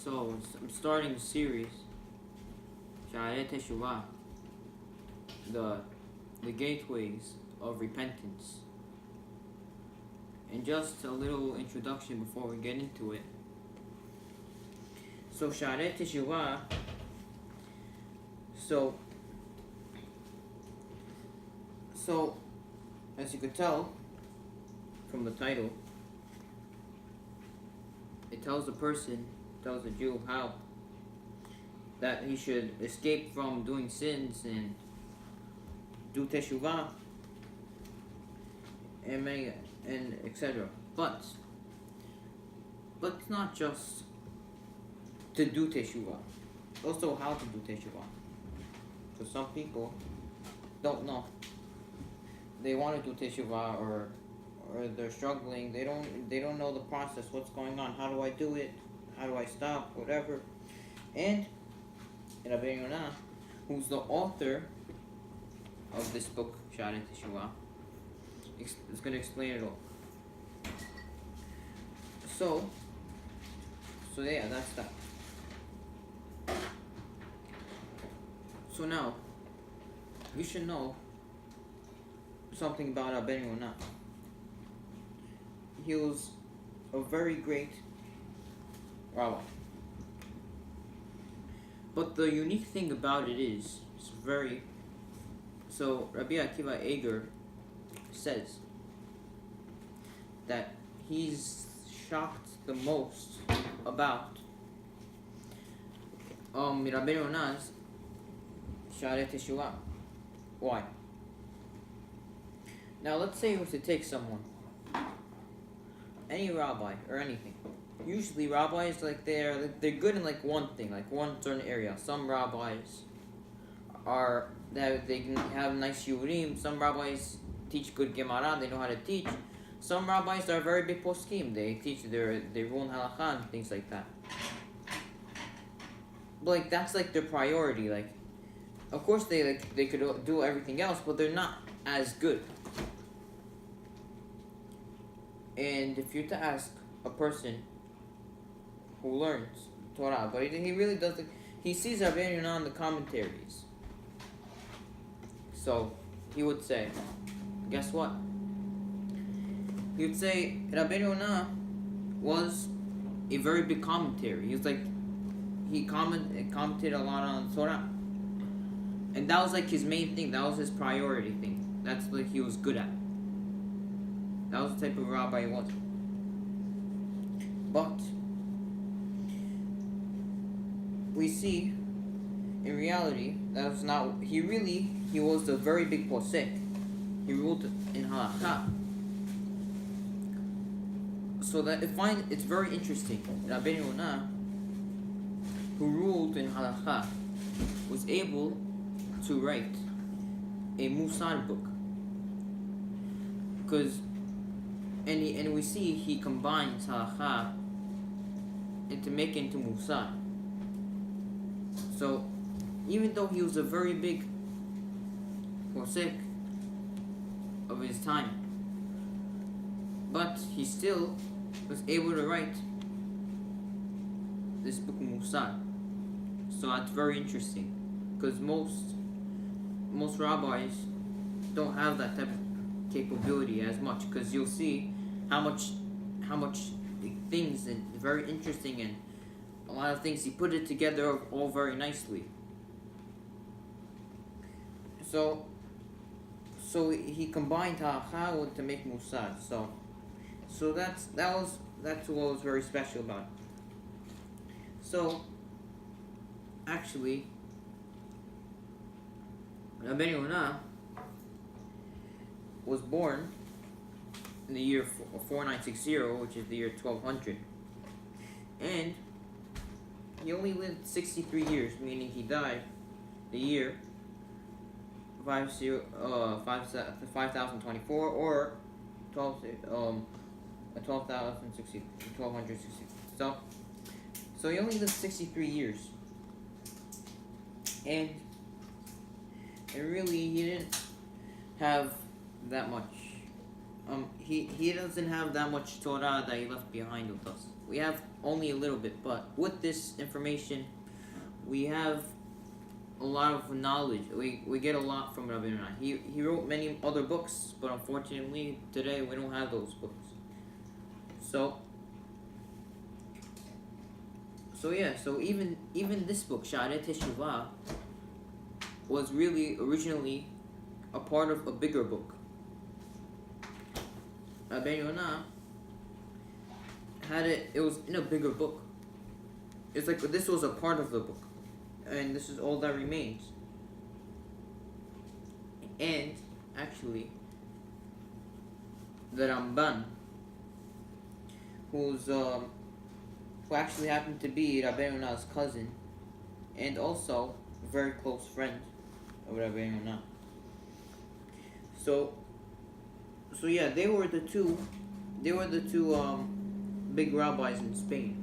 So I'm starting a series, Shaare Teshuva, the gateways of repentance. And just a little introduction before we get into it. So Shaare Teshuva, so as you could tell from the title, it tells the Jew how that he should escape from doing sins and do Teshuvah and etc. But not just to do Teshuvah, also how to do Teshuvah. Because some people don't know. They want to do Teshuvah or they're struggling. They don't know the process. What's going on? How do I do it? How do I stop? Whatever. And Rabbi Yonah, who's the author of this book, Shaare Teshuva, is going to explain it all. So yeah, that's that. So now, you should know something about Rabbi Yonah. He was a very great rabbi. But the unique thing about it is, so Rabbi Akiva Eger says that he's shocked the most about Rabbi Yonah's Shaare Teshuva. Why? Now let's say we were to take someone, any rabbi or anything. Usually rabbis, they're good in one thing, one certain area. Some rabbis they can have nice shiurim. Some rabbis teach good Gemara, they know how to teach. Some rabbis are very big poskim, they teach they rule in halakha and things like that. But that's their priority. Of course they could do everything else, but they're not as good. And if you're to ask a person who learns Torah, but he really doesn't, he sees Rabbi Yonah in the commentaries. So he would say, guess what? He would say Rabbi Yonah was a very big commentary. He commented a lot on Torah. And that was his main thing, that was his priority thing. That's what he was good at. That was the type of rabbi he was. But we see, in reality, that was not. He was a very big posek. He ruled in halakha. So that it's very interesting. Rabbi Yonah, who ruled in halakha, was able to write a Musar book. And we see he combines halakha and to make it into Musar. So even though he was a very big posek of his time, but he still was able to write this book Musar. So that's very interesting, because most rabbis don't have that type of capability as much, because you'll see how much things and very interesting and a lot of things he put it together all very nicely. So he combined halakha to make musar. So that's what was very special about it. So actually, Rabbi Yonah was born in the year 4960, which is the year 1200, and he only lived 63 years, meaning he died the year 5024 or 1260. So he only lived 63 years, and really he didn't have that much he doesn't have that much Torah that he left behind with us. We have only a little bit, but with this information, we have a lot of knowledge. We get a lot from Rabbi Yonah. He wrote many other books, but unfortunately today we don't have those books. So yeah, so even this book, Shaare Teshuva, was really originally a part of a bigger book. Rabbi Yonah had it was in a bigger book. It's like this was a part of the book, and this is all that remains. And actually, the Ramban, who actually happened to be Rabbi Yonah's cousin, and also a very close friend of Rabbi Yonah. So yeah, they were the two big rabbis in Spain.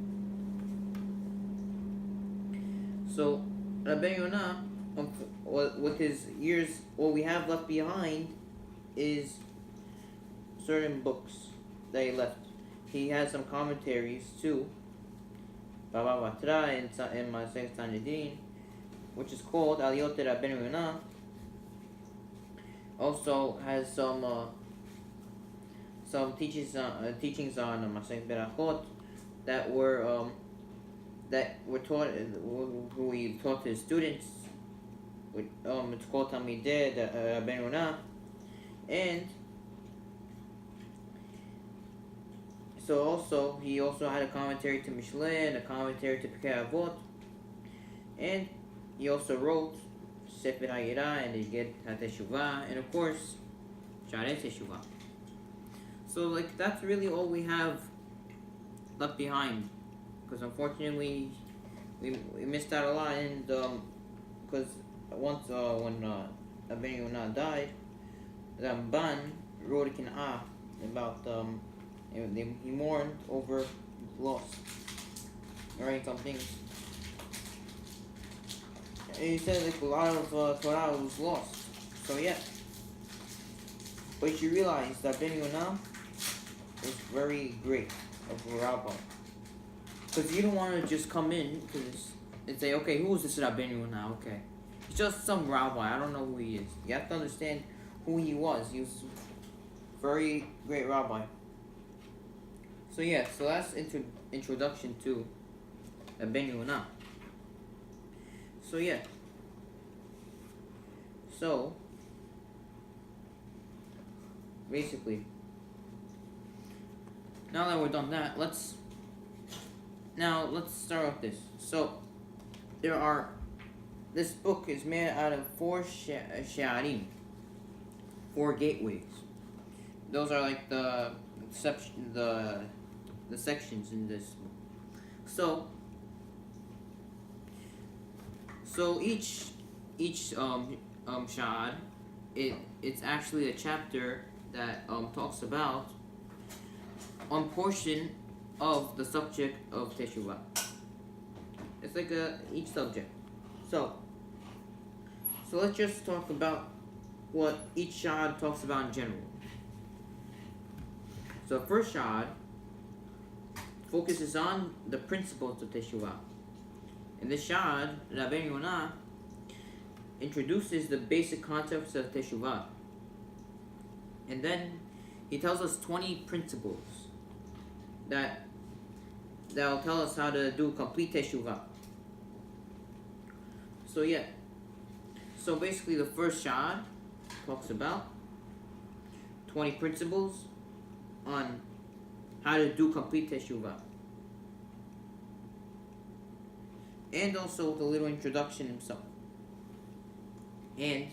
So Rabbi Yonah, with his years, what we have left behind is certain books that he left. He has some commentaries too, Baba Batra and Masech Sanhedrin, which is called Aliyot Rabbi Yonah. Also has some teachings on Masech Berachot that were taught, who he taught his students. It's called Talmidei Rabbi Yonah, and so also he also had a commentary to Mishle and a commentary to Pirkei Avot, and he also wrote Sefer HaYirah and Iged HaTeshuva, and of course Shaare Teshuva. So like that's really all we have left behind, because unfortunately we missed out a lot, and because once when Rabbi Yonah died, Ramban wrote a Kin'ah about he mourned over loss, writing some things. And he said like a lot of Torah was lost. So yeah, but you realize that Rabbi Yonah was very great of a rabbi, because you don't want to just come in and say, okay, who is this Rabbi Yonah? Okay, he's just some rabbi. I don't know who he is. You have to understand who he was. He was a very great rabbi. So yeah, so that's introduction to Rabbi Yonah. So yeah, so basically, now that we're done that, let's start with this. So this book is made out of 4 Sha'arim, 4 gateways. Those are like the sections in this book. So each shad, it's actually a chapter that talks about one portion of the subject of Teshuva. It's like each subject. So let's just talk about what each shad talks about in general. So first shad focuses on the principles of Teshuva. In this shad, Rabbi Yonah introduces the basic concepts of Teshuva, and then he tells us 20 principles that'll tell us how to do complete Teshuva. So yeah, so basically the first shad talks about 20 principles on how to do complete Teshuva, and also with a little introduction himself. And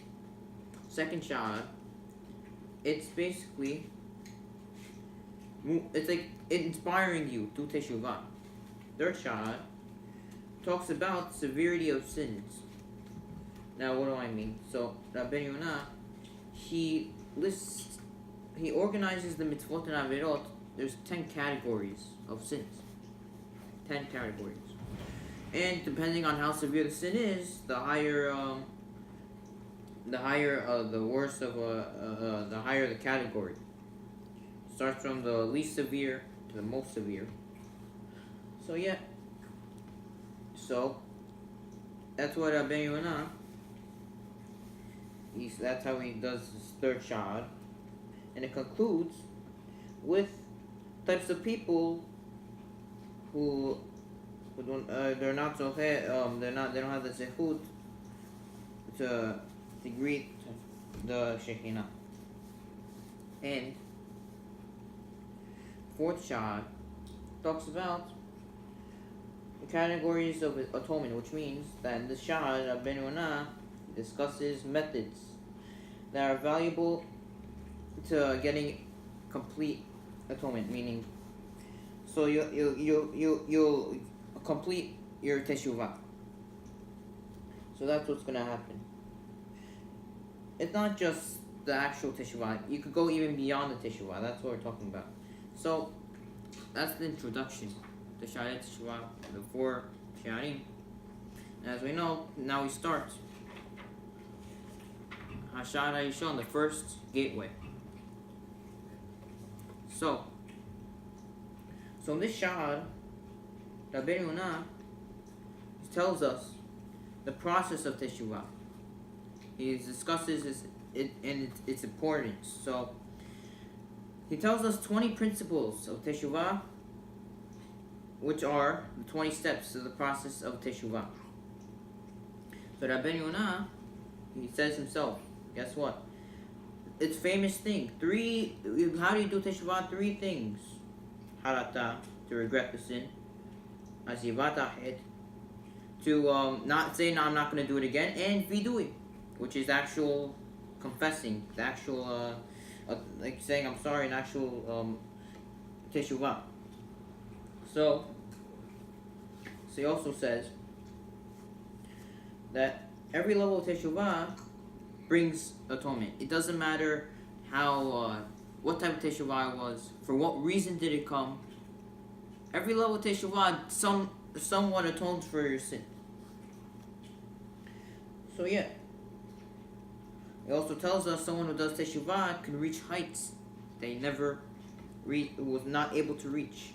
second shad, it's basically, it's like inspiring you to Teshuva. Third shad talks about severity of sins. Now what do I mean? So Rabbi Yonah, he organizes the mitzvot and avirot. There's 10 categories of sins. 10 categories. And depending on how severe the sin is, the higher the worse of the higher the category. Starts from the least severe to the most severe. So yeah. So that's what Ben Yonah. That's how he does his third shahad, and it concludes with types of people who don't they're not so they don't have the zehut to greet the Shekhinah. And fourth shahad talks about the categories of atonement, which means that in the shahad of Ben Yonah discusses methods that are valuable to getting complete atonement, meaning so you'll complete your Teshuva. So that's what's gonna happen. It's not just the actual Teshuva. You could go even beyond the Teshuva. That's what we're talking about. So that's the introduction to Shaare Teshuva, the 4 Shaarim. And as we know, now we start Hashara Yishon, the first gateway. So in this Shahad, Rabbi Yonah tells us the process of Teshuvah. He discusses its importance. So he tells us 20 principles of Teshuvah, which are the 20 steps of the process of Teshuvah. So Rabbi Yonah, he says himself, guess what? It's famous thing. How do you do Teshuvah? 3 things. Harata, to regret the sin. Azivat ahid, to not say, no, I'm not going to do it again. And vidui, which is actual confessing. The actual, like saying I'm sorry, an actual Teshuvah. So he also says that every level of Teshuvah brings atonement. It doesn't matter how, what type of Teshuvah it was, for what reason did it come. Every level of Teshuvah somewhat atones for your sin. So yeah. It also tells us someone who does Teshuvah can reach heights they never was not able to reach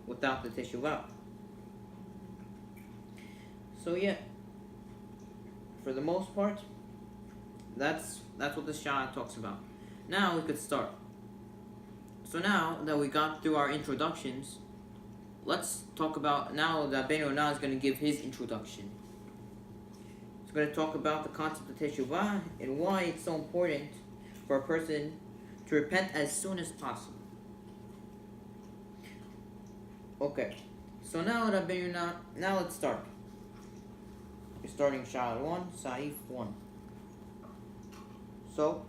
without the Teshuvah. So yeah. For the most part, that's what this Shah talks about. Now we could start. So now that we got through our introductions, let's talk about, now that Ben Yonah is going to give his introduction. He's going to talk about the concept of Teshuvah and why it's so important for a person to repent as soon as possible. Okay, so now that Ben Yonah, now let's start. We're starting Shahad 1, Saif 1. So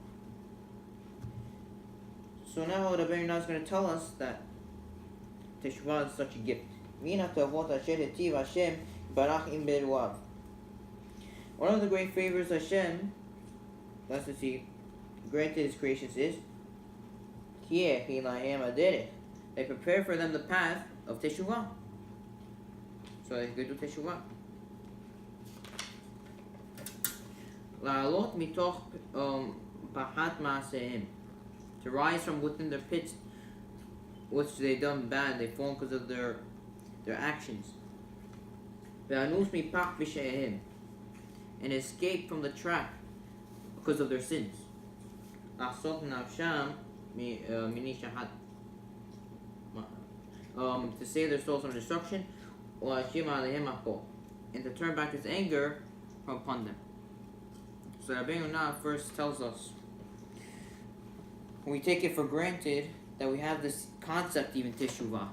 now the Ben Yonah is going to tell us that Teshuvah is such a gift. One of the great favors Hashem, let's see, granted His creations is they prepare for them the path of Teshuvah. So they could do Teshuvah. La'alot mitoch pahat ma'aseim, to rise from within their pits, which they done bad, they fall because of their actions. Ve'anus mipach b'she'ehim, and escape from the trap because of their sins. La'asot nafsham mini shahat, to save their souls from destruction, u'ashim alehem apo, and to turn back His anger from upon them. So Rabbi Yonah first tells us, we take it for granted that we have this concept, even Teshuvah.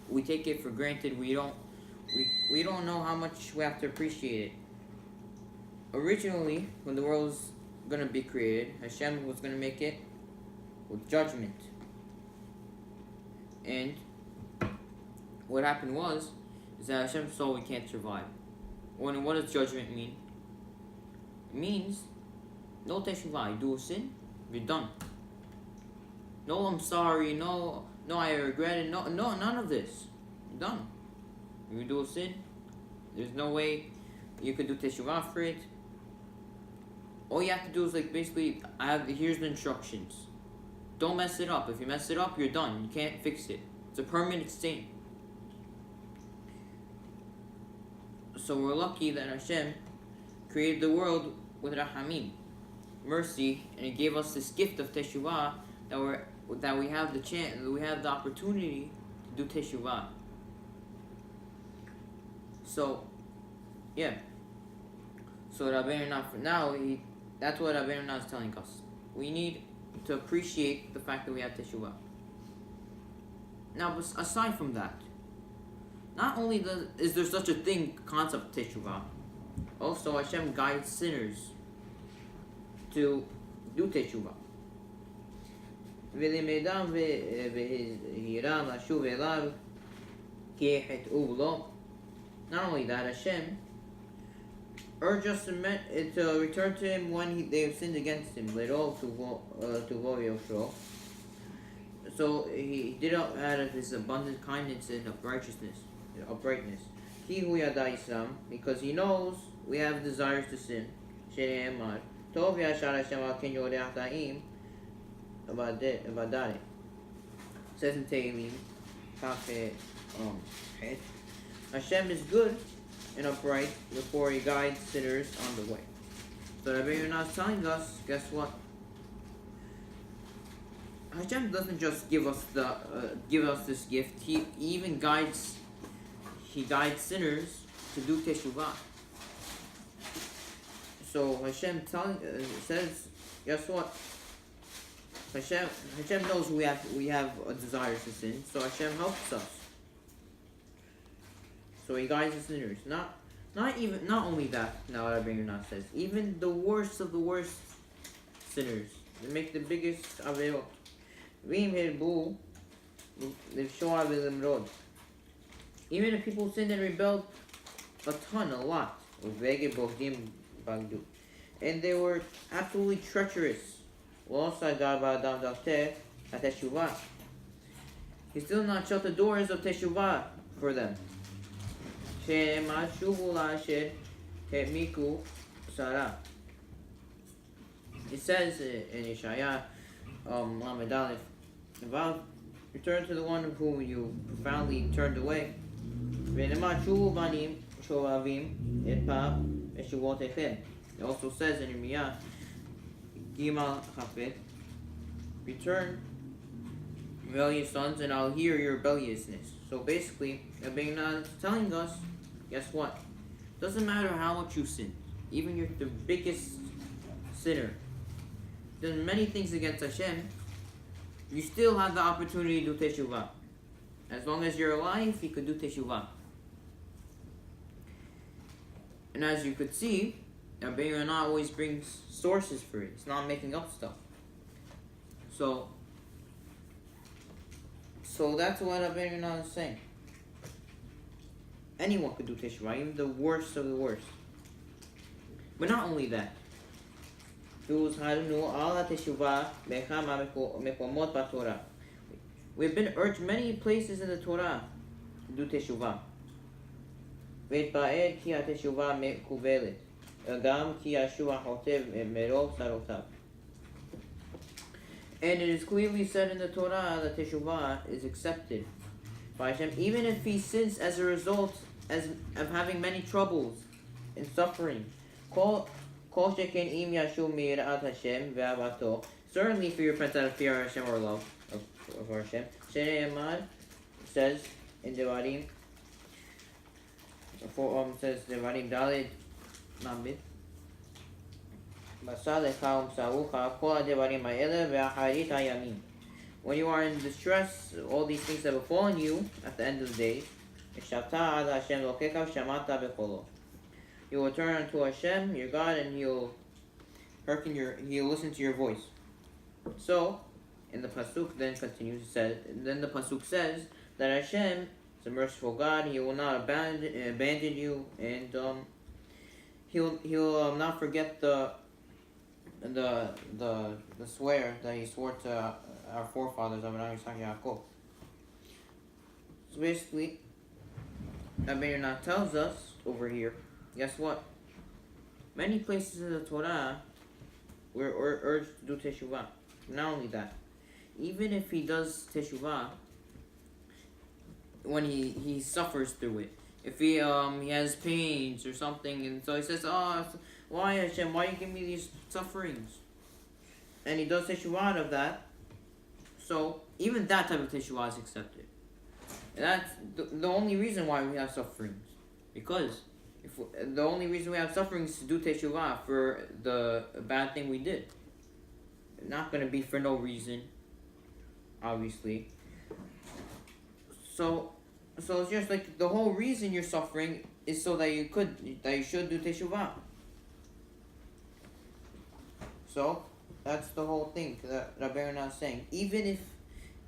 We take it for granted. We don't know how much we have to appreciate it. Originally, when the world was going to be created, Hashem was going to make it with judgment. And what happened is that Hashem saw we can't survive. What does judgment mean? It means no Teshuvah. You do a sin, you're done. No, I'm sorry. No, I regret it. No, none of this. You're done. If you do a sin, there's no way you could do Teshuvah for it. All you have to do is, like, basically, here's the instructions. Don't mess it up. If you mess it up, you're done. You can't fix it. It's a permanent stain. So we're lucky that Hashem created the world with Rahamim, mercy, and He gave us this gift of Teshuva that we have the chance, we have the opportunity to do Teshuva. So, yeah. So Rabbeinu for now, that's what Rabbeinu is telling us. We need to appreciate the fact that we have Teshuva. Now, aside from that, not only is there such a thing, concept of Teshuva, also Hashem guides sinners to do Teshuva. Not only that, Hashem urge us to return to Him when they have sinned against Him. So He did it out of His abundant kindness and uprightness. Because He knows we have desires to sin. It says in Tehillim, Hashem is good and upright before He guides sinners on the way. So Rabbeinu is telling us, guess what? Hashem doesn't just give us this gift. He even guides sinners to do teshuvah. So Hashem says, guess what? Hashem knows we have a desire to sin, so Hashem helps us. So He guides the sinners. Not only that. Now Rabbeinu says, even the worst of the worst sinners, they make the biggest averot. Even if people sinned and rebelled a lot, and they were absolutely treacherous, He still not shut the doors of Teshuvah for them. It says in Yeshaya, Lamed Aleph, about return to the one of whom you profoundly turned away. It also says in Yirmiyah, Gimal Chafet, return, rebellious sons, and I'll hear your rebelliousness. So basically, Rabbeinu is telling us, guess what? Doesn't matter how much you sin, even you're the biggest sinner, done many things against Hashem, you still have the opportunity to do teshuvah. As long as you're alive, you could do teshuvah. And as you could see, Rabbeinu always brings sources for it. It's not making up stuff. So that's what Rabbeinu is saying. Anyone could do teshuvah, even the worst of the worst. But not only that. We've been urged many places in the Torah to do teshuvah. And it is clearly said in the Torah that teshuvah is accepted by Hashem, even if he sins as a result of having many troubles and suffering. Certainly if you repent out of fear of Hashem or love of Hashem. Shaare says in Devarim, says Devarim Daled Mabit, when you are in distress, all these things have befallen you at the end of the day, you will turn unto Hashem, your God, and He'll listen to your voice. So, in the pasuk then continues, the pasuk says that Hashem is a merciful God. He will not abandon you, and He'll not forget the swear that He swore to our forefathers, Abraham, Isaac, Yaakov. So basically, Rabbeinu tells us over here, guess what? Many places in the Torah we're urged to do teshuvah. Not only that, even if he does Teshuvah, when he suffers through it, if he has pains or something, and so he says, "Oh, why Hashem? Why you give me these sufferings?" And he does Teshuvah out of that. So even that type of Teshuvah is accepted. And that's the only reason why we have sufferings, because the only reason we have sufferings is to do Teshuvah for the bad thing we did. Not gonna be for no reason, obviously. So it's just like the whole reason you're suffering is so that you should do Teshuvah. So that's the whole thing that Rabbi Ronnie is saying. Even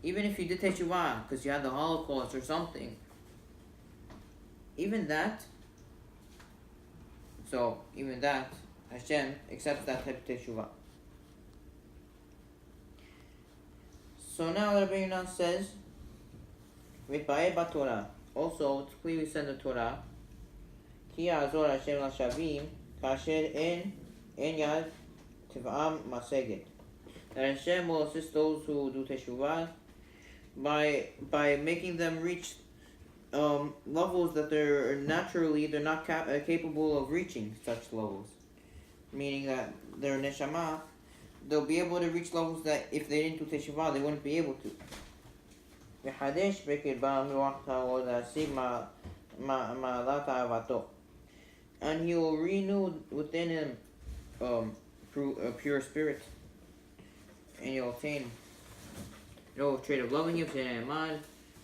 if you did Teshuvah because you had the Holocaust or something, even that, Hashem accepts that type of Teshuvah. So now Rabbi Ronnie says, "V'pa'eh b'Torah." Also, it's clearly said in the Torah, "Ki ya'azor Hashem l'shavim kasher en yad tiv'am maseget." That Hashem will assist those who do Teshuvah by making them reach levels that they're not capable of reaching such levels. Meaning that their neshama, they'll be able to reach levels that if they didn't do Teshuvah, they wouldn't be able to. And he will renew within him a pure spirit, and you'll obtain no trait of loving him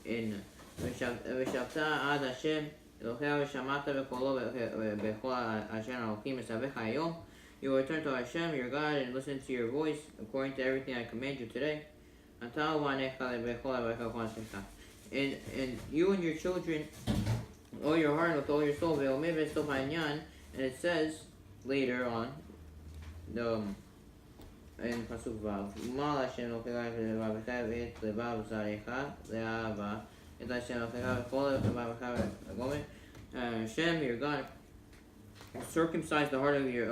in ושבת עד השם אלוהיך ושמעת בקולו בכל אשר אלוקים מצווך היום. You will return to Hashem, your God, and listen to your voice according to everything I command you today. And you and your children, all your heart and with all your soul, and it says later on, in Pasuk Vav, Umal Hashem Elokecha v'levavecha v'et levav zarecha le'ahava et Hashem Elokecha v'kol levavecha v'gomer. Hashem, your God, circumcise the heart of your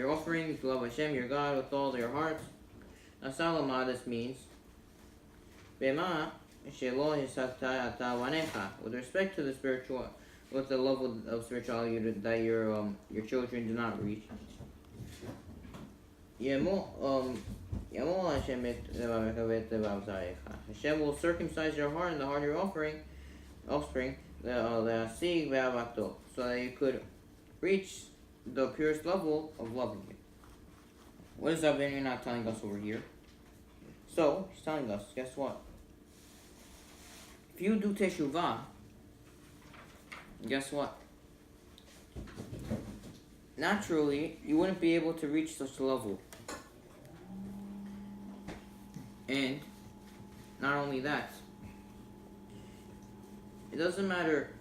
offering to love Hashem, your God, with all your heart. Now, Salama, this means Bema shelo hisakta ata vanecha, with respect to with the level of spirituality that your children do not reach. Hashem will circumcise your heart and the heart of your offspring, so that you could reach the purest level of loving Him. What is Rabbi Ronnie not telling us over here? So he's telling us, guess what? If you do Teshuvah, guess what? Naturally, you wouldn't be able to reach such a level. And not only that, it doesn't matter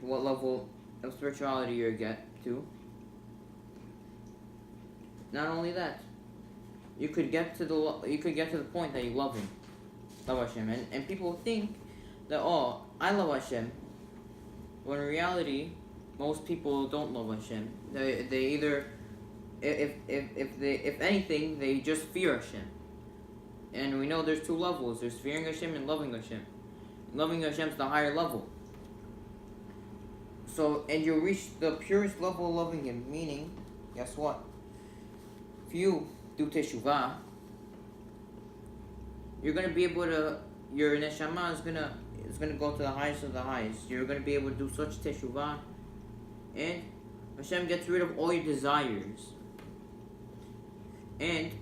what level of spirituality you get to. Not only that, you could get to the point that you love Him, love Hashem, and people think that, oh, I love Hashem, when in reality, most people don't love Hashem. They either, if anything, they just fear Hashem. And we know there's two levels. There's fearing Hashem and loving Hashem. Loving Hashem is the higher level. So, and you'll reach the purest level of loving Him, meaning, guess what? If you do Teshuvah, you're going to be able to, your neshama is going to go to the highest of the highest. You're going to be able to do such Teshuvah, and Hashem gets rid of all your desires. And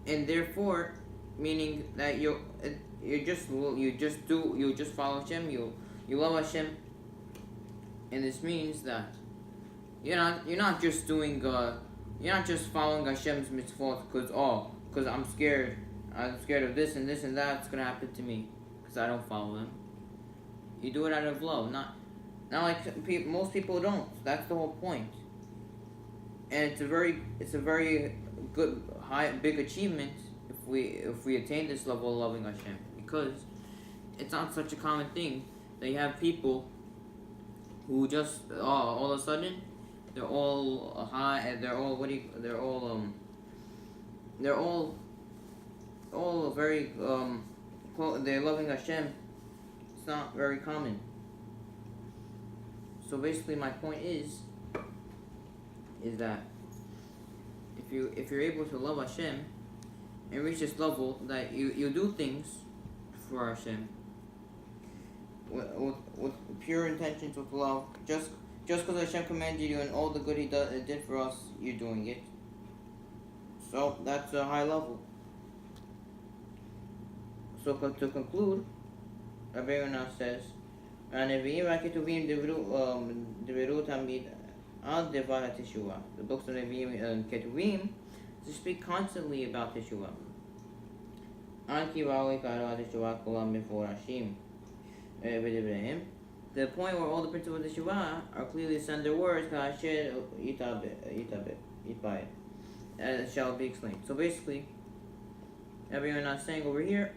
therefore, meaning that you just follow Hashem, you love Hashem, and this means that you're not just following Hashem's mitzvot because I'm scared of this and that's gonna happen to me because I don't follow them. You do it out of love, not like most people don't. That's the whole point. And it's a very good big achievement if we attain this level of loving Hashem, because it's not such a common thing that you have people who just all of a sudden they're all high and they're all all very they're loving Hashem. It's not very common. So basically, my point is that if you're able to love Hashem and reach this level that you do things for Hashem with pure intentions, with love, just because Hashem commanded you and all the good He did for us, you're doing it. So that's a high level. So to conclude, Rabbi Yonah says, "Anevim v'aketuvim deveru tamid al devar Teshuva." The books of Nevi'im and Ketuvim to speak constantly about Teshuva. Anki v'alei kara Teshuva kolam meforashim v'devrehim. The point where all the principles of Teshuva are clearly said in their words, ka'asher yitbayed, as shall be explained. So basically, Rabbi Yonah is saying over here,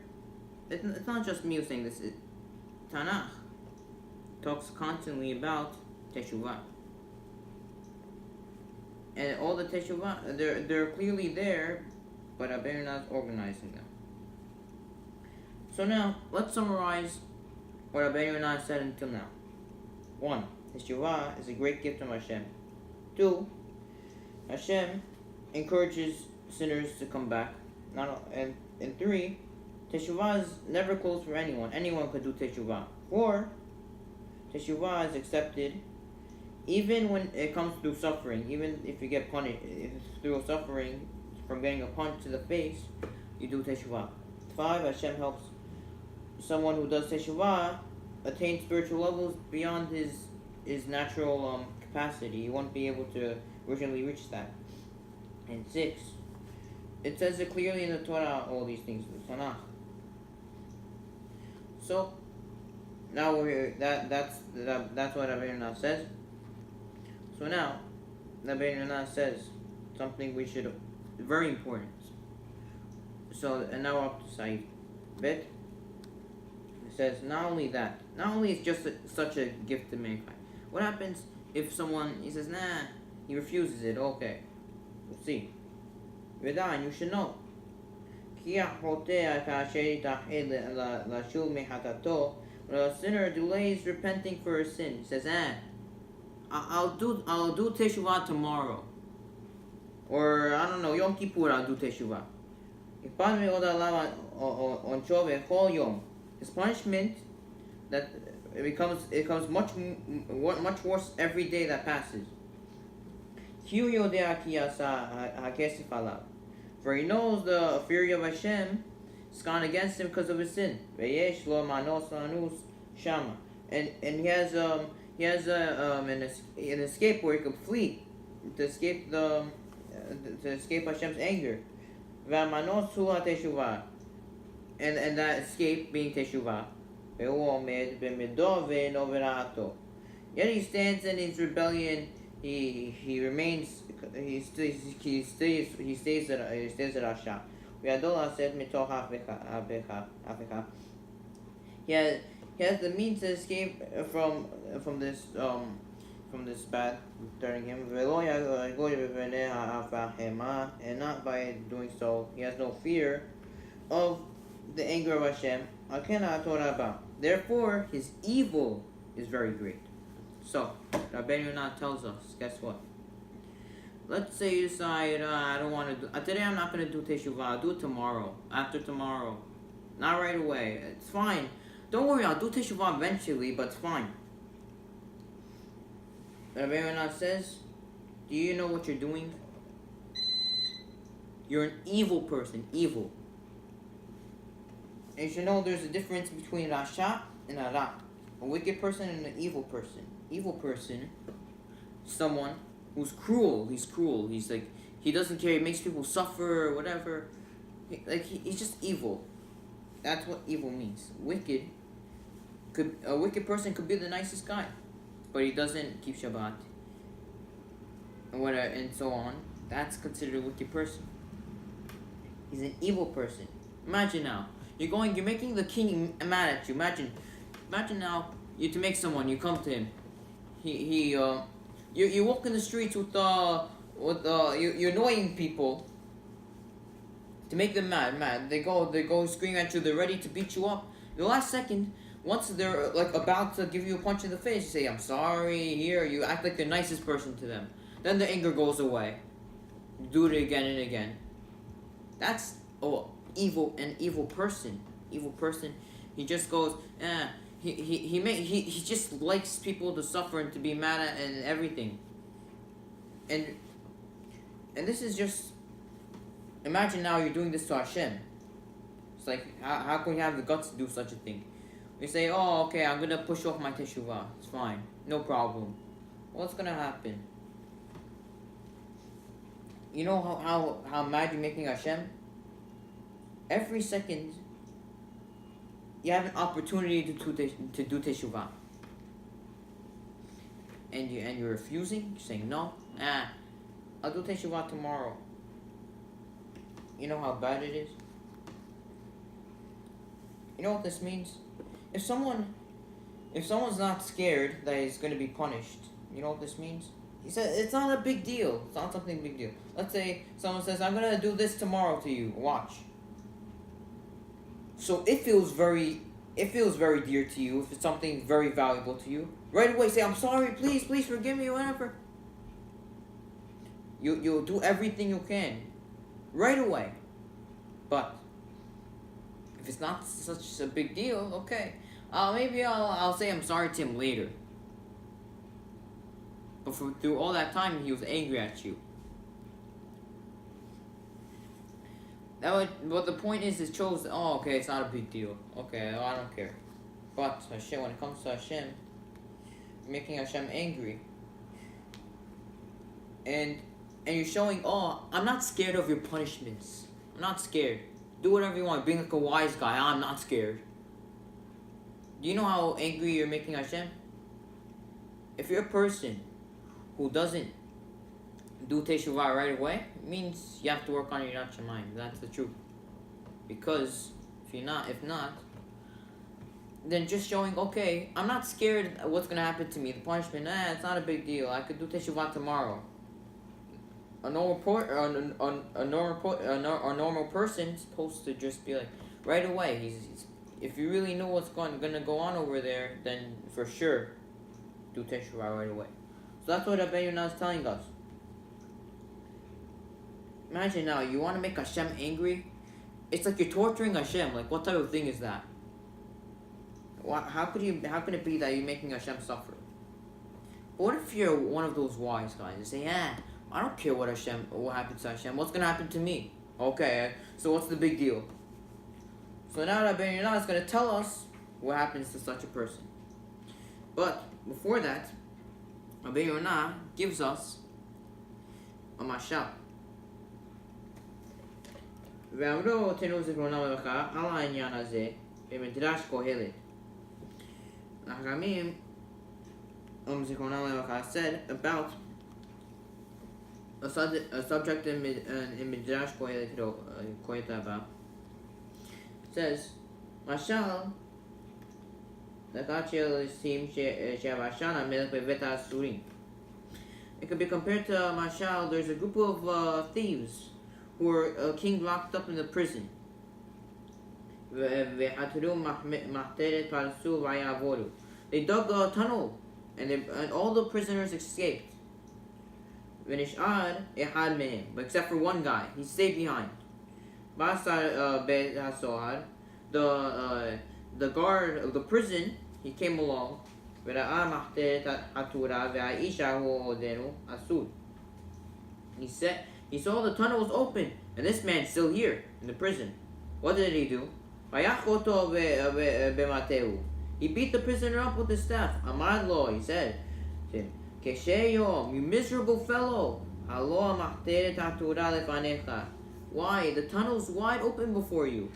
it's not just me who's saying this. Tanakh talks constantly about Teshuvah. And all the Teshuvah, they're clearly there, but Rabbi Yonah is organizing them. So now, let's summarize what Rabbi Yonah said until now. 1. Teshuvah is a great gift from Hashem. 2. Hashem encourages sinners to come back. And 3. Teshuvah is never closed for anyone. Anyone could do Teshuvah. 4. Teshuvah is accepted even when it comes through suffering. Even if you get punished through suffering from getting a punch to the face, you do Teshuvah. 5. Hashem helps someone who does Teshuvah attain spiritual levels beyond his natural capacity. He won't be able to originally reach that. And 6. It says it clearly in the Torah, all these things, the Tanakh. So now we're here. That's what Rabbi Yonah says. So now Rabbi Yonah says something we should very important. So and now we're up to Saif Bet. It says not only it's just such a gift to mankind. What happens if someone he says he refuses it? Okay, we'll see. Vedan, you should know. When a sinner delays repenting for his sin, he says, I'll do Teshuvah tomorrow. Or, I don't know, Yom Kippur, I'll do Teshuvah. His punishment, that it becomes much worse every day that passes. For he knows the fury of Hashem is gone against him because of his sin. And he has an escape where he could flee to escape Hashem's anger. And that escape being Teshuvah. Yet he stands in his rebellion. He remains. He stays at Rasha. He has the means to escape from this bad turning him, and not by doing so. He has no fear of the anger of Hashem. Therefore, his evil is very great. So, Rabbi Yonah tells us, guess what? Let's say you decide, I don't want to do... today I'm not going to do Teshuvah. I'll do it tomorrow. After tomorrow. Not right away. It's fine. Don't worry, I'll do Teshuvah eventually, but it's fine. Rabbi Yonah says, do you know what you're doing? You're an evil person. Evil. And you should know there's a difference between Rasha and Ara. A wicked person and an evil person. Evil person, someone who's cruel. He's cruel. He's like, he doesn't care. He makes people suffer or whatever. He's just evil. That's what evil means. A wicked person could be the nicest guy, but he doesn't keep Shabbat and whatever and so on. That's considered a wicked person. He's an evil person. Imagine now, you're making the king mad at you. Imagine now, to make someone, you come to him. You walk in the streets with you're annoying people, to make them mad. They go screaming at you. They're ready to beat you up. The last second, once they're like about to give you a punch in the face, you say, "I'm sorry." Here, you act like the nicest person to them. Then the anger goes away. You do it again and again. That's an evil person. Evil person. He just goes, he just likes people to suffer and to be mad at and everything. And this is just, imagine now you're doing this to Hashem. It's like, how can you have the guts to do such a thing? You say, "Oh, okay, I'm gonna push off my Teshuva. It's fine, no problem." What's gonna happen? You know how mad you're making Hashem? Every second, you have an opportunity to do Teshuva. And you're refusing. You're saying, "No, I'll do Teshuva tomorrow." You know how bad it is? You know what this means? If someone's not scared that he's going to be punished, you know what this means? He said it's not a big deal. It's not something big deal. Let's say someone says, "I'm going to do this tomorrow to you. Watch." So it feels very dear to you. If it's something very valuable to you, right away say, "I'm sorry, please forgive me," whatever. You'll do everything you can right away. But if it's not such a big deal, okay, maybe I'll say I'm sorry to him later. But through all that time, he was angry at you. But the point is, it shows, okay, it's not a big deal. Okay, I don't care. But Hashem, when it comes to Hashem, making Hashem angry, and you're showing, I'm not scared of your punishments. I'm not scared. Do whatever you want. Being like a wise guy. I'm not scared. Do you know how angry you're making Hashem? If you're a person who doesn't do Teshuvah right away, it means you have to work on your mind. That's the truth. Because if not, then just showing, okay, I'm not scared of what's gonna happen to me. The punishment, it's not a big deal. I could do Teshuvah tomorrow. A normal person is supposed to just be like, right away. If you really know what's gonna go on over there, then for sure, do Teshuvah right away. So that's what Rabbi Yonah is telling us. Imagine now, you want to make Hashem angry? It's like you're torturing Hashem. Like, what type of thing is that? How can it be that you're making Hashem suffer? What if you're one of those wise guys and say, I don't care what happens to Hashem. What's gonna happen to me? Okay, so what's the big deal? So now Rabbi Yonah is gonna tell us what happens to such a person. But before that, Rabbi Yonah gives us a mashal. ואמרו תנו זיכרונם לברכה על העניין הזה במדרש קהלת. החכמים זיכרונם לברכה said about a subject in Midrash Kohet about. It says, משל לקט של ליסטים שהבשן המלך בבית האסורים. It could be compared to Mashal. There's a group of thieves who were a king locked up in the prison. They dug a tunnel and all the prisoners escaped. But except for one guy, he stayed behind. The guard of the prison, he came along. He saw the tunnel was open, and this man's still here in the prison. What did he do? He beat the prisoner up with his staff. Amadlo, he said to him, you miserable fellow. Why? The tunnel's wide open before you.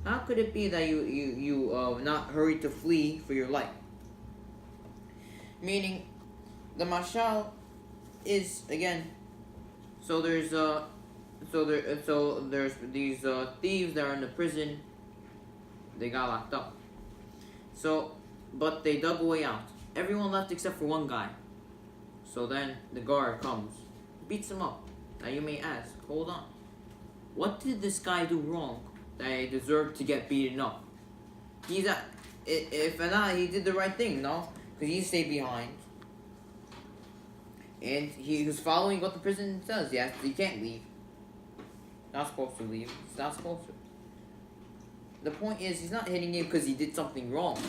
How could it be that you not hurry to flee for your life? Meaning, the mashal is again. So there's these thieves that are in the prison. They got locked up. So, but they dug a way out. Everyone left except for one guy. So then the guard comes. beats him up. Now you may ask, hold on. What did this guy do wrong that he deserved to get beaten up? If not, he did the right thing, no? Because he stayed behind. And he was following what the prison says. He can't leave. Not supposed to leave. He's not supposed to. The point is, he's not hitting him because he did something wrong.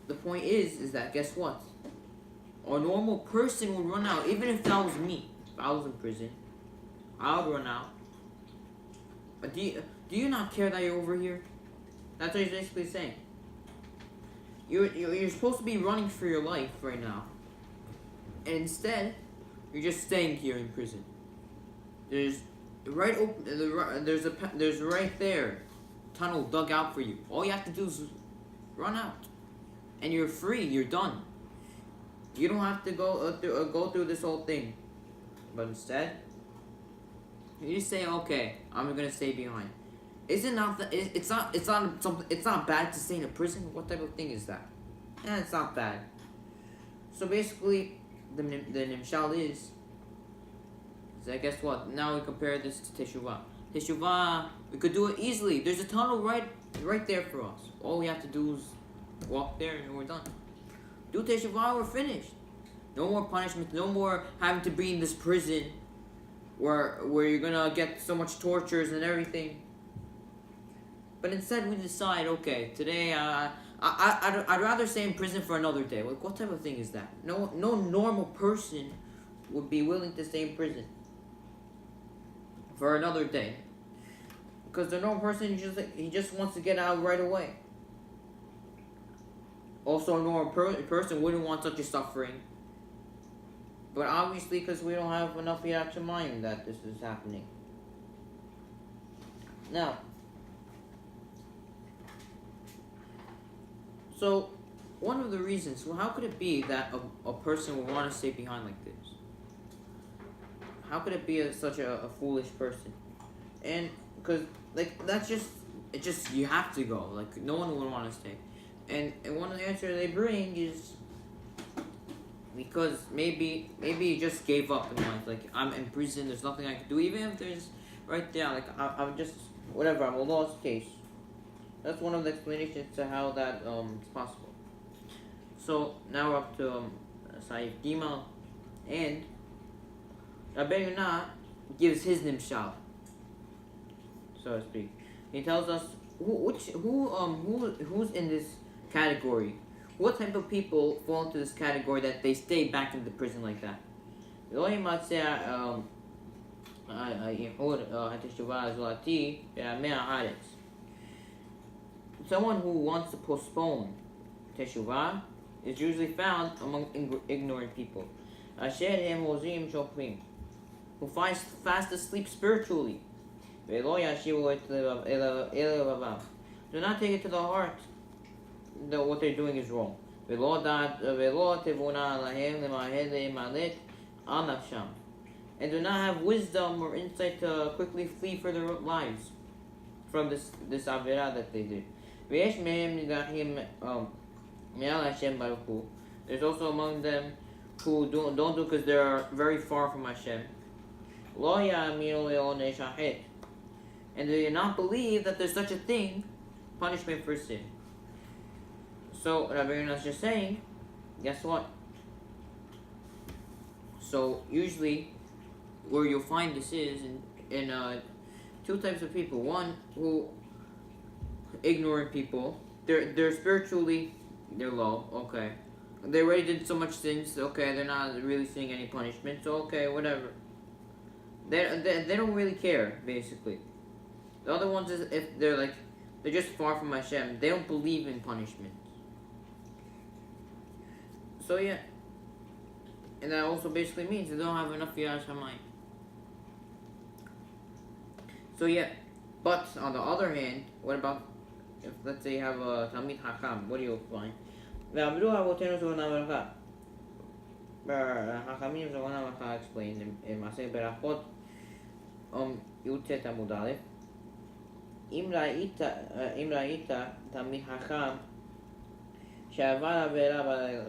The point is that, guess what? A normal person would run out, even if that was me. If I was in prison, I would run out. But do you not care that you're over here? That's what he's basically saying. You're supposed to be running for your life right now. And instead, you're just staying here in prison. There's right there tunnel dug out for you. All you have to do is run out, and you're free. You're done. You don't have to go through this whole thing. But instead, you just say, "Okay, I'm gonna stay behind." It's not bad to stay in a prison. What type of thing is that? It's not bad. So basically, the nimshal is that, guess what? Now we compare this to Teshuva. Teshuva, we could do it easily. There's a tunnel right there for us. All we have to do is walk there and we're done. Do Teshuva, we're finished. No more punishment. No more having to be in this prison where you're gonna get so much tortures and everything. But instead we decide, okay, today I'd rather stay in prison for another day. Like, what type of thing is that? No normal person would be willing to stay in prison for another day, because the normal person he just wants to get out right away. Also, a normal person wouldn't want such a suffering. But obviously, because we don't have enough yet to mind that this is happening. Now, so one of the reasons, well, how could it be that a person would want to stay behind like this? How could it be such a foolish person? And because, like, it's just you have to go. Like, no one would want to stay. And one of the answers they bring is because maybe he just gave up in life. Like, I'm in prison, there's nothing I can do. Even if there's right there, like, I'm just, whatever, I'm a lost case. That's one of the explanations to how that is possible. So, now we're up to Saif Gimal. And Rabbi Yonah gives his nimshal, so to speak. He tells us who's in this category. What type of people fall into this category that they stay back in the prison like that? Someone who wants to postpone Teshuva is usually found among ignorant people. Who finds fast asleep spiritually. Do not take it to the heart that what they're doing is wrong. And do not have wisdom or insight to quickly flee for their lives from this avera that they did. There's also among them who don't do because they're very far from Hashem. And they do not believe that there's such a thing, punishment for sin. So Rabbi Yonah is just saying, guess what? So usually, where you'll find this is in two types of people. One who ignorant people. They're spiritually low. Okay, they already did so much sins. Okay, they're not really seeing any punishment. So okay, whatever. They don't really care, basically. The other ones is if they're just far from Hashem. They don't believe in punishment. So yeah, and that also basically means they don't have enough Yiras Shamayim. So yeah, but on the other hand, what about if let's say you have a Talmid Hakam? What do you find? Hachamim Zona Macha explained in Maseh Berachot Yutet Amud Aleph. Im ra'ita Talmid Hakam she'avar avera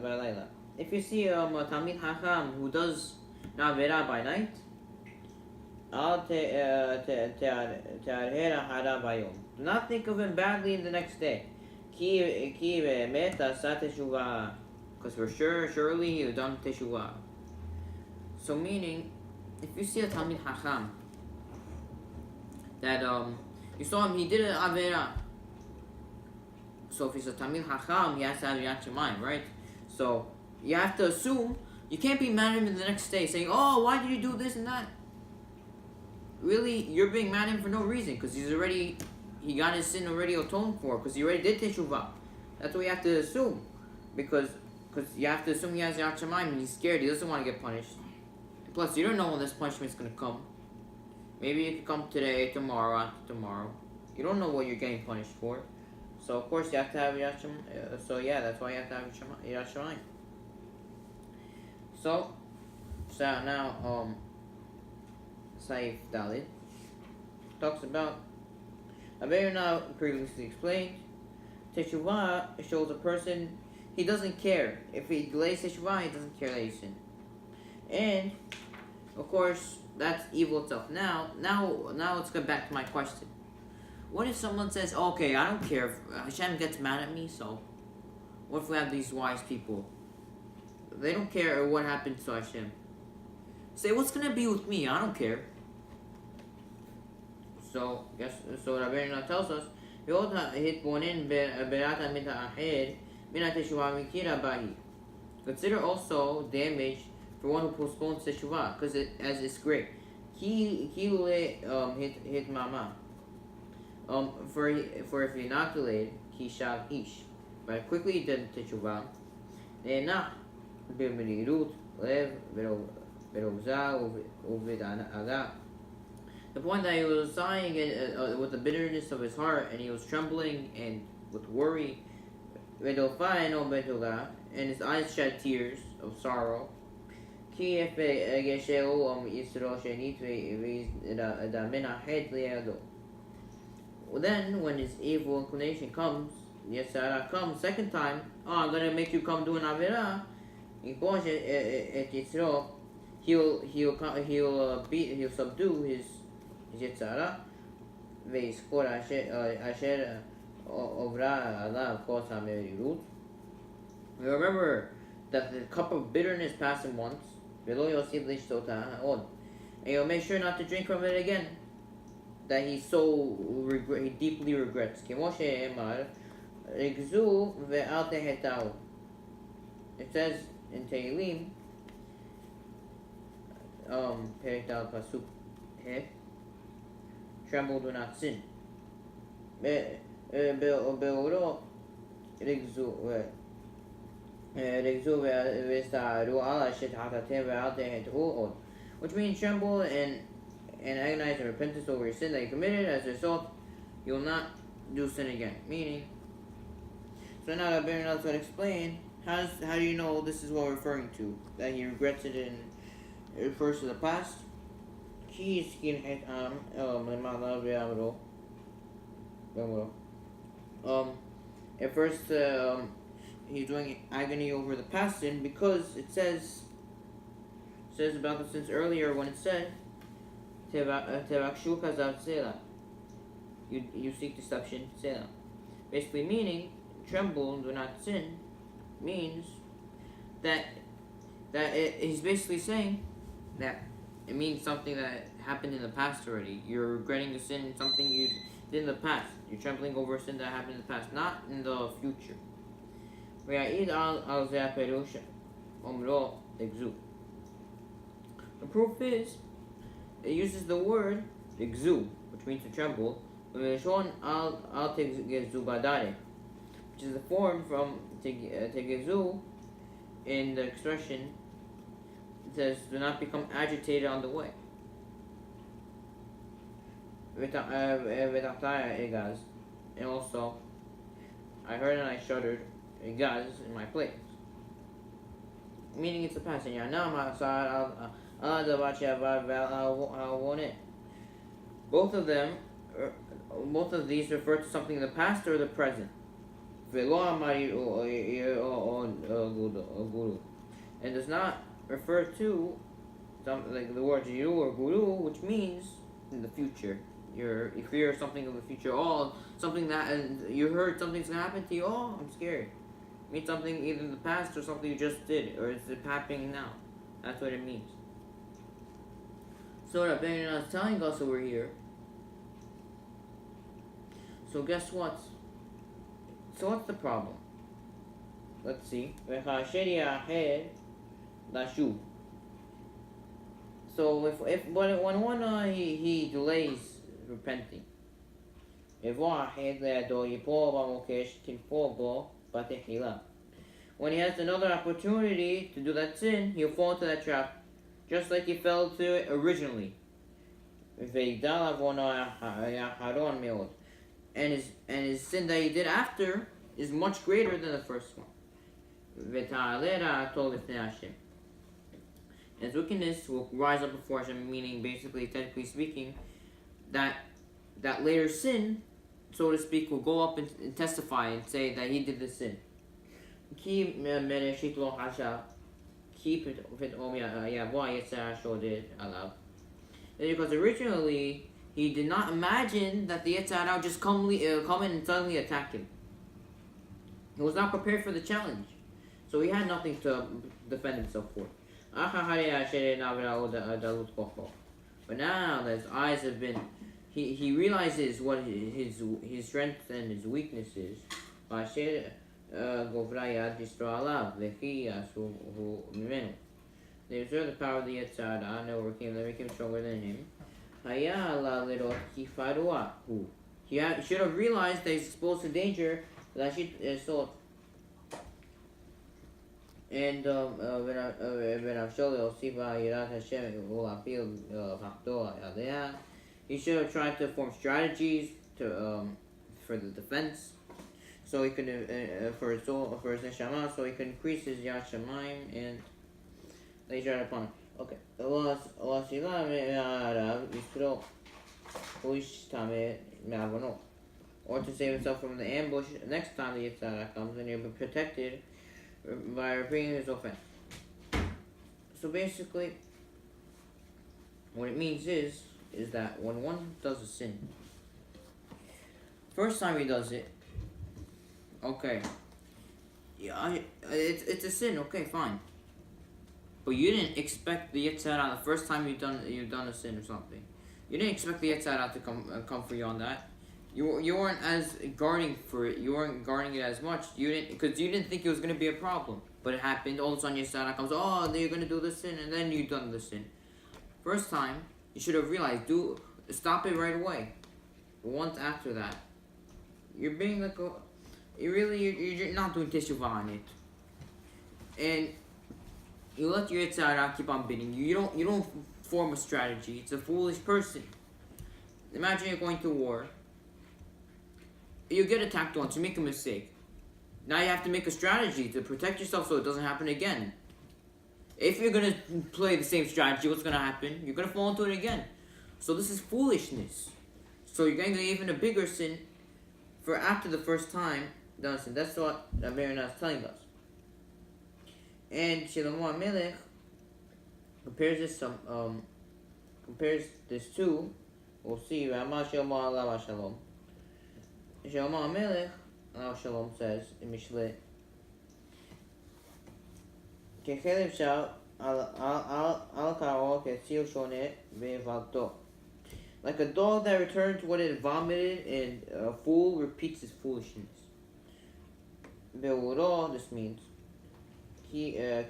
b'layla. If you see a Talmid Hakam who does Navera by night. Al te'arhera hara bayom. Do not think of him badly in the next day. Ki meta sa teshuva. Because for sure, surely he was done teshuva. So meaning, if you see a Talmid Hacham, that you saw him, he did an Avera. So if he's a Talmid Hacham, he has to have Yirat Shamayim, right? So you have to assume, you can't be mad at him the next day saying, oh, why did you do this and that? Really, you're being mad at him for no reason, because he got his sin already atoned for, because he already did Teshuvah. That's what you have to assume. Because you have to assume he has Yirat Shamayim and he's scared, he doesn't want to get punished. Plus, you don't know when this punishment's going to come. Maybe it could come today, tomorrow, after tomorrow. You don't know what you're getting punished for. So, of course, you have to have Yirat Shamayim. So, yeah, that's why you have to have Yirat Shamayim. So now, Saif Dalit talks about Aver now previously explained. Teshuvah shows a person, he doesn't care. If he delays Teshuvah, he doesn't care that he's sinned. And, of course, that's evil itself. Now let's get back to my question. What if someone says, okay, I don't care if Hashem gets mad at me, so what if we have these wise people? They don't care what happens to Hashem. Say, what's going to be with me? I don't care. So Rabbeinu tells us, consider also damage for one who postpones Teshuvah, because as it's great. Hit mama. For if he not delayed, he shall ish. But quickly he did Teshuvah. במהירות לב ברוגזה ובדאגה. The point that he was sighing with the bitterness of his heart, and he was trembling and with worry, and his eyes shed tears of sorrow. Then, when his evil inclination comes, Yetzirah comes second time, oh, I'm going to make you come do an Avirah. He'll subdue his Yetzirah. Remember that the cup of bitterness passed him once, and he'll make sure not to drink from it again. That he deeply regrets. It says in Tehillim, Perek Dal Pasuk He, tremble, do not sin. Be'oro rigzu v'estaru ala shet hatatem ve'alte hetru, which means tremble and agonize in repentance over your sin that you committed. As a result, you will not do sin again. Meaning, so now that Baron will explain, how do you know this is what we're referring to? That he regrets it and it refers to the past? At first, he's doing agony over the past sin because it says about the sins earlier when it said, you seek deception, Selah. Basically meaning, tremble, do not sin, means that he's basically saying that it means something that happened in the past already. You're regretting the sin, something you did in the past. You're trembling over a sin that happened in the past, not in the future. The proof is, it uses the word "tegzu," which means to tremble, which is the form from tegezu in the expression. It says, "Do not become agitated on the way." And also, I heard and I shuddered, egaz, in my place. Meaning it's a past. Both of these refer to something in the past or the present. And does not refer to Some like the word Jiru or Guru, which means in the future. You fear something of the future. Oh, something that and you heard something's gonna happen to you. Oh, I'm scared. It means something either in the past or something you just did, or is it happening now? That's what it means. So that Ben is telling us over here. So guess what? So what's the problem? Let's see. So if when one he delays repenting, when he has another opportunity to do that sin, he'll fall into that trap, just like he fell to it originally. And his sin that he did after is much greater than the first one. His wickedness will rise up before Hashem, meaning basically, technically speaking, that later sin, so to speak, will go up and testify and say that he did the sin. Because originally he did not imagine that the Yetzirah would just come in and suddenly attack him. He was not prepared for the challenge, so he had nothing to defend himself for. But now that his eyes have been, he realizes what his strength and his weakness is. They observe the power of the Yetzirah and overcame them, became stronger than him. He should have realized that he's exposed to danger that she saw. And he should have tried to form strategies for the defense, so he could for his soul, for his neshama, so he could increase his yad shamayim and lay right upon him. Okay. Or to save himself from the ambush next time the Yitzhak comes, and he'll be protected by repeating his offense. So basically, what it means is that when one does a sin, first time he does it, okay, yeah, it's a sin, okay, fine. But you didn't expect the Yetzirah the first time you've done a sin or something. You didn't expect the Yetzirah to come for you on that. You weren't as guarding for it. You weren't guarding it as much. Because you didn't think it was going to be a problem. But it happened. All of a sudden Yetzirah comes. Oh, you're going to do this sin, and then you've done the sin. First time, you should have realized. Stop it right away. But once after that, you're being like you're not doing Teshuva on it, and you let your Yetzirah keep on bidding you. You don't form a strategy. It's a foolish person. Imagine you're going to war. You get attacked once. You make a mistake. Now you have to make a strategy to protect yourself so it doesn't happen again. If you're going to play the same strategy, what's going to happen? You're going to fall into it again. So this is foolishness. So you're going to get even a bigger sin for after the first time done sin. That's what Rabbeinu is telling us. And Shlomo HaMelech compares this to, we'll see, Ramah Shlomo Alav Shalom. Shlomo HaMelech, Alav Shalom, says in Mishle, Kechelev shal al karo ketzil shone ve'valto. Like a dog that returns what it vomited, and a fool repeats his foolishness. Be'uro, this means that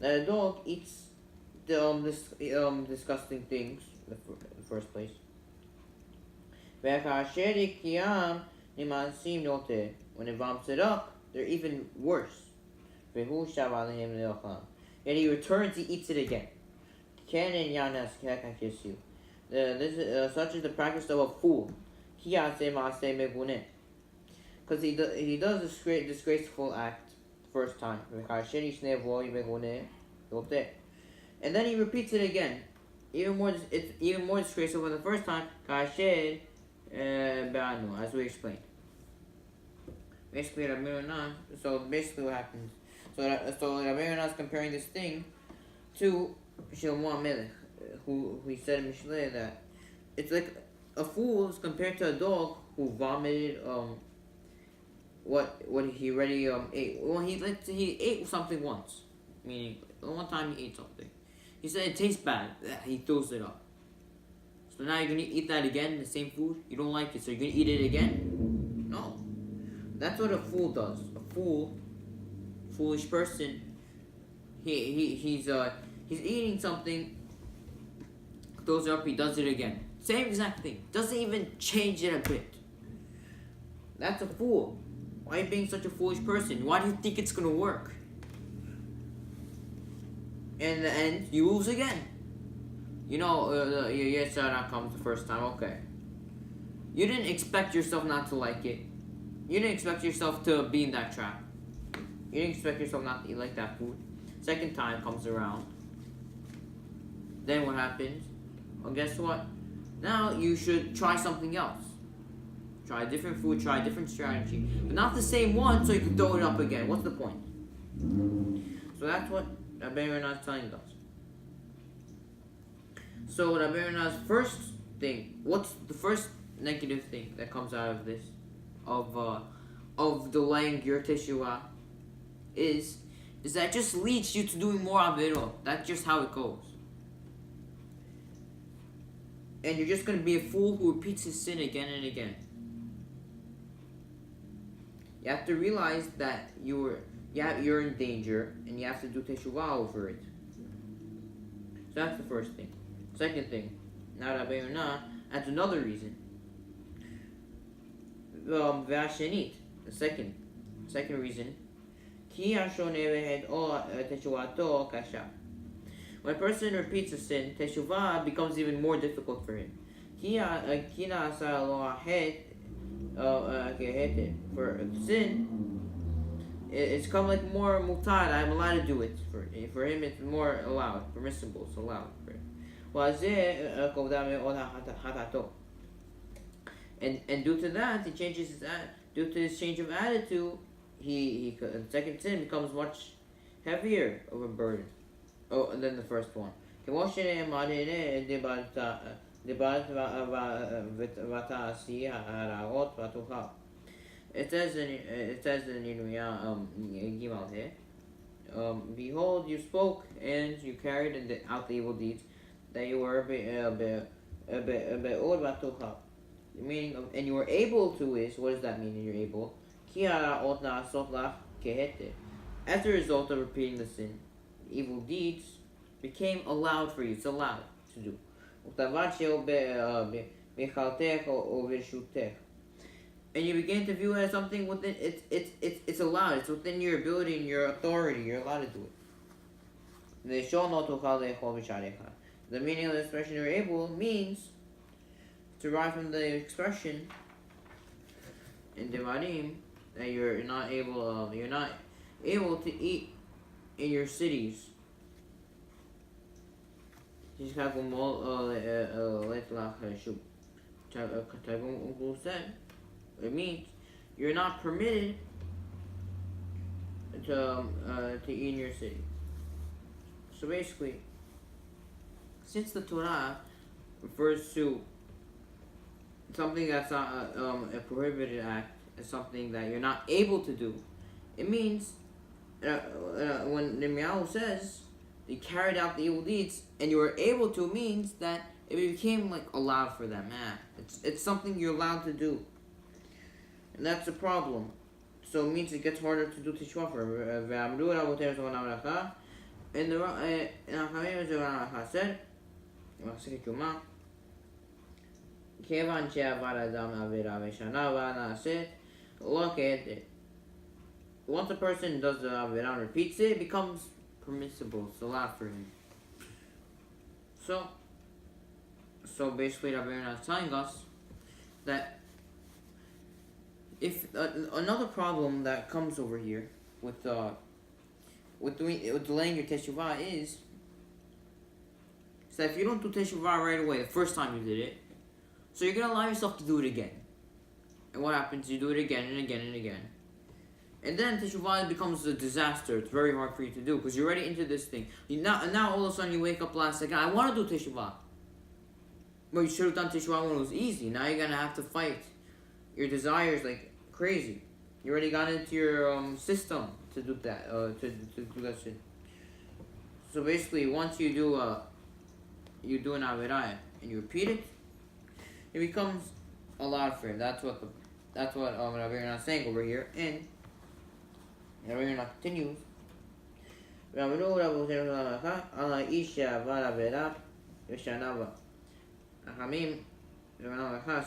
a dog eats disgusting things in the first place. When it vomits it up, they're even worse. Yet he returns, he eats it again. Such is the practice of a fool. Because he does this great disgraceful act first time. And then he repeats it again. It's even more disgraceful than the first time, as we explained. So basically what happens, So Rabbi Yonah is comparing this thing to Shlomo Melech, who he said in Mishlei that it's like a fool is compared to a dog who vomited what he already ate. Well, he ate something once, meaning one time he ate something. He said it tastes bad. He throws it up. So now you're gonna eat that again, the same food. You don't like it, so you're gonna eat it again? No. That's what a fool does. A foolish person. He's eating something, throws it up. He does it again. Same exact thing. Doesn't even change it a bit. That's a fool. Why are you being such a foolish person? Why do you think it's gonna work? In the end, you lose again. You know, your Yetzirah comes the first time, okay. You didn't expect yourself not to like it. You didn't expect yourself to be in that trap. You didn't expect yourself not to eat like that food. Second time comes around. Then what happens? Well, guess what? Now you should try something else. Try a different food, try a different strategy. But not the same one, so you can throw it up again. What's the point? So that's what Rabbi Yonah is telling us. So Rabbi Yonah's first thing, what's the first negative thing that comes out of this, of delaying your Teshuva, is that just leads you to doing more Avirot. That's just how it goes. And you're just going to be a fool who repeats his sin again and again. You have to realize that you're in danger, and you have to do Teshuva over it. So that's the first thing. Second thing, now Rabbi Yonah adds another reason. V'ashenit, the second reason. Ki hashoneh teshuvato kasha. When a person repeats a sin, Teshuvah becomes even more difficult for him. For sin, it's come like more mutad. I'm allowed to do it. For him, it's more allowed, permissible. It's allowed for him. And due to that, due to his change of attitude, the second sin becomes much heavier of a burden than the first one. It says in Yirmiyah Gimal here, behold, you spoke and you carried out the evil deeds that you were meaning and you were able to is, what does that mean? And you're able as a result of repeating the sin, evil deeds became allowed for you. It's allowed to do. And you begin to view it as something within it's allowed. It's within your ability and your authority. You're allowed to do it. The meaning of the expression "you're able" means, derived from the expression in Devarim, that you're not able to eat in your cities. It means you're not permitted to eat in your city. So basically, since the Torah refers to something that's not a prohibited act, as something that you're not able to do, it means when Yirmiyahu says you carried out the evil deeds and you were able to, means that it became like allowed for them. It's something you're allowed to do. And that's the problem. So it means it gets harder to do Teshuva for. And the Hachamim said, "Kevan she'avar adam avera v'shana v'na'aseh lo ke'eter." Once a person does the avera and repeats it, it becomes permissible. It's allowed for him. So basically, Rabbi Yonah is telling us that if another problem that comes over here with delaying your Teshuvah is that if you don't do Teshuvah right away, the first time you did it, so you're going to allow yourself to do it again. And what happens? You do it again and again and again. And then Teshuva becomes a disaster. It's very hard for you to do because you're already into this thing. Now all of a sudden you wake up last second, I want to do Teshuva. Well, you should have done Teshuva when it was easy. Now you're going to have to fight your desires like crazy. You already got into your system to do that, to do that shit. So basically, once you do an Avirah and you repeat it, it becomes a lot for him. That's what Rabbi Yonah is saying over here. And Rabbi Yonah continues.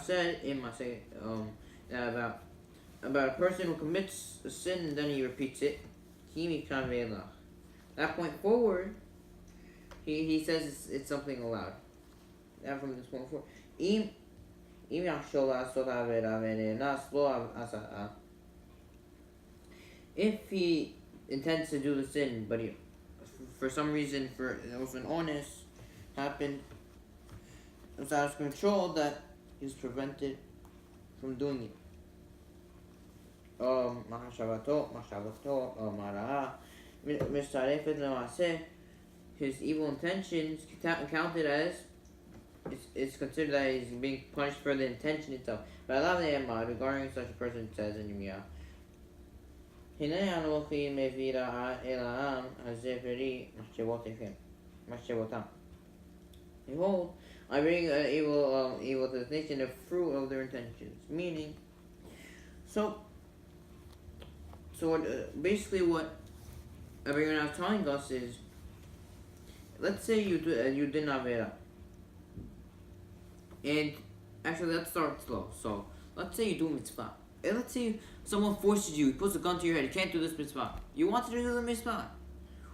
Said in my say about a person who commits a sin and then he repeats it. That point forward, he says it's something allowed. That from this point forward. If he intends to do the sin, but for some reason, there was an honest happened, it was out of control that he was prevented from doing it. His evil intentions counted as it's considered that he's being punished for the intention itself. But Allah regarding such a person says in Yirmiyah, behold, I bring evil to the nation, the fruit of their intentions. Meaning, basically what Rabbi Yonah is telling us is, let's say you did Avera. And actually, let's start slow. So, let's say you do mitzvah. And let's say someone forces you, he puts a gun to your head, you can't do this mitzvah. You wanted to do the mitzvah.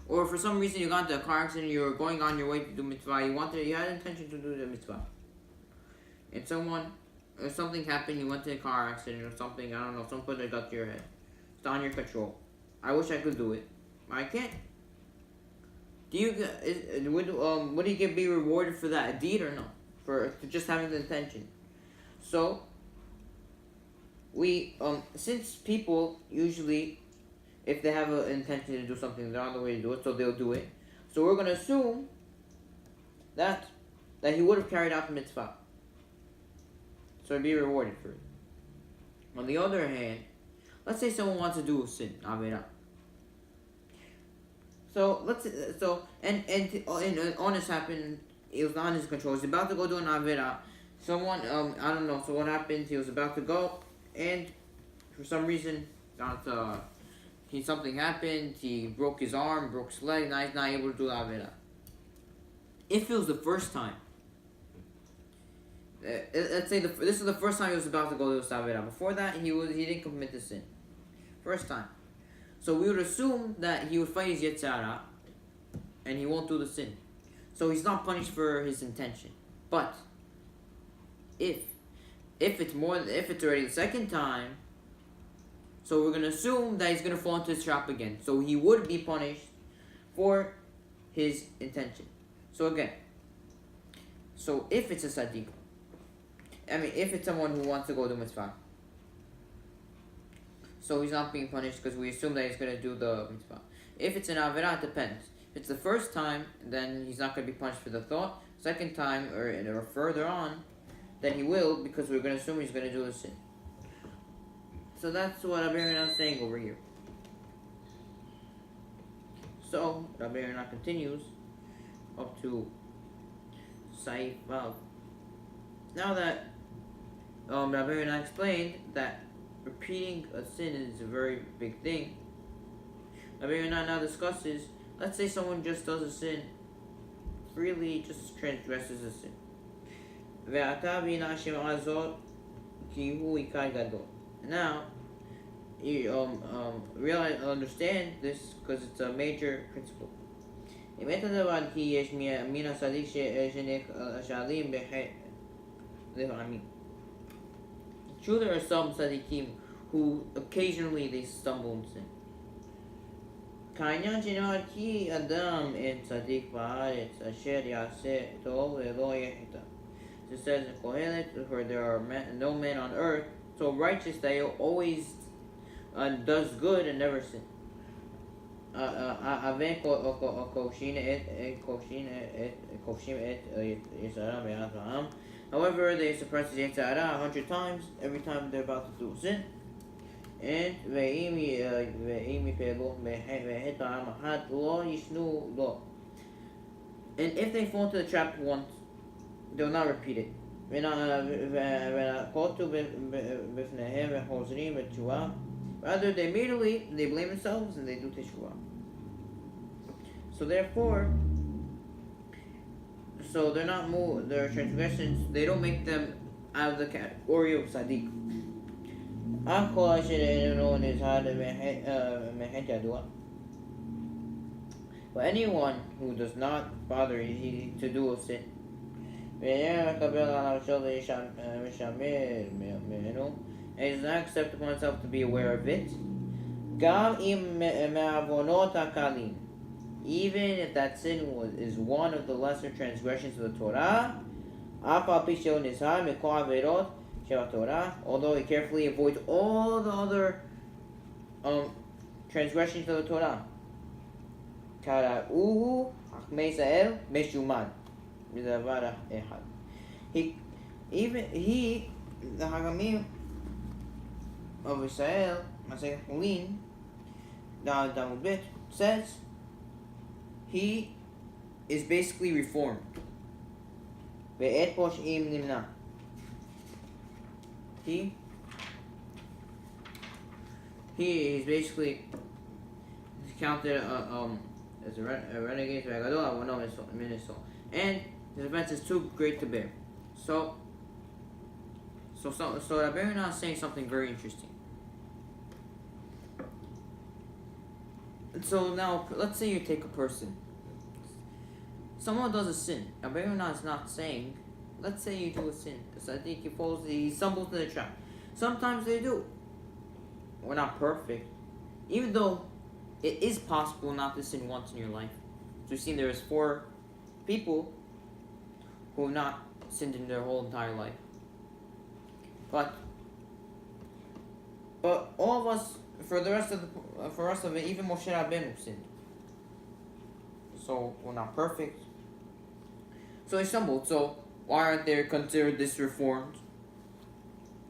Or for some reason you got into a car accident, you're going on your way to do mitzvah, you had intention to do the mitzvah. And something happened, you went to a car accident or something, I don't know, someone put a gun to your head. It's on your control. I wish I could do it. I can't. Would he be rewarded for that deed or no? For just having the intention. So since people usually, if they have an intention to do something, they're on the way to do it, so they'll do it. So we're gonna assume that he would have carried out the mitzvah. So he'd be rewarded for it. On the other hand, let's say someone wants to do a sin, Avera. And honest happened. It was not in his control. He was about to go do an Avera. Someone, I don't know. So what happened? He was about to go, and for some reason, something happened. He broke his arm, broke his leg. Now he's not able to do the Avera. If it was the first time, let's say this is the first time he was about to go do the Avera. Before that, he didn't commit the sin. First time. So we would assume that he would fight his Yetzirah, and he won't do the sin. So he's not punished for his intention. But if it's already the second time, so we're gonna assume that he's gonna fall into his trap again. So he would be punished for his intention. So again, if it's a Sadiq, if it's someone who wants to go do mitzvah, so he's not being punished because we assume that he's gonna do the mitzvah. If it's an Avirah, it depends. If it's the first time, then he's not going to be punished for the thought. Second time, or further on, then he will, because we're going to assume he's going to do the sin. So that's what Rabbi Yonah is saying over here. So, Rabbi Yonah continues up to Saif Vav. Now that Rabbi Yonah explained that repeating a sin is a very big thing, Rabbi Yonah now discusses, let's say someone just does a sin, freely just transgresses a sin. Now, you understand this because it's a major principle. True, there are some tzaddikim who occasionally they stumble in sin. כעניין שנאמר כי אדם אין צדיק בארץ אשר יעשה טוב ולא יחטא. It says in Kohelet, for there are no men on earth so righteous that he'll always does good and never sin. Aven koshin et Yisara me'at ha'am. However, they suppress the Yetzirah 100 times every time they're about to do sin. And and if they fall into the trap once, they will not repeat it. Rather, they blame themselves and they do Teshuva. So therefore, they're not moved. Their transgressions, they don't make them out of the category of Sadiq. But anyone who does not bother to do a sin, and does not accept upon himself to be aware of it, even if that sin is one of the lesser transgressions of the Torah, although he carefully avoids all the other transgressions of the Torah. The Hagamim of Israel, says he is basically reformed. He is basically counted as a renegade, and his offense is too great to bear. So Rabbeinu is saying something very interesting. So now, let's say you take a person. Someone does a sin. Rabbeinu is not saying, let's say you do a sin. So I think he stumbles in the trap. Sometimes they do. We're not perfect. Even though it is possible not to sin once in your life. So we've seen there's 4 people who have not sinned in their whole entire life. But all of us, for the rest of it, even Moshe Rabbeinu sinned. So we're not perfect. So they stumbled. So why aren't they considered disreformed?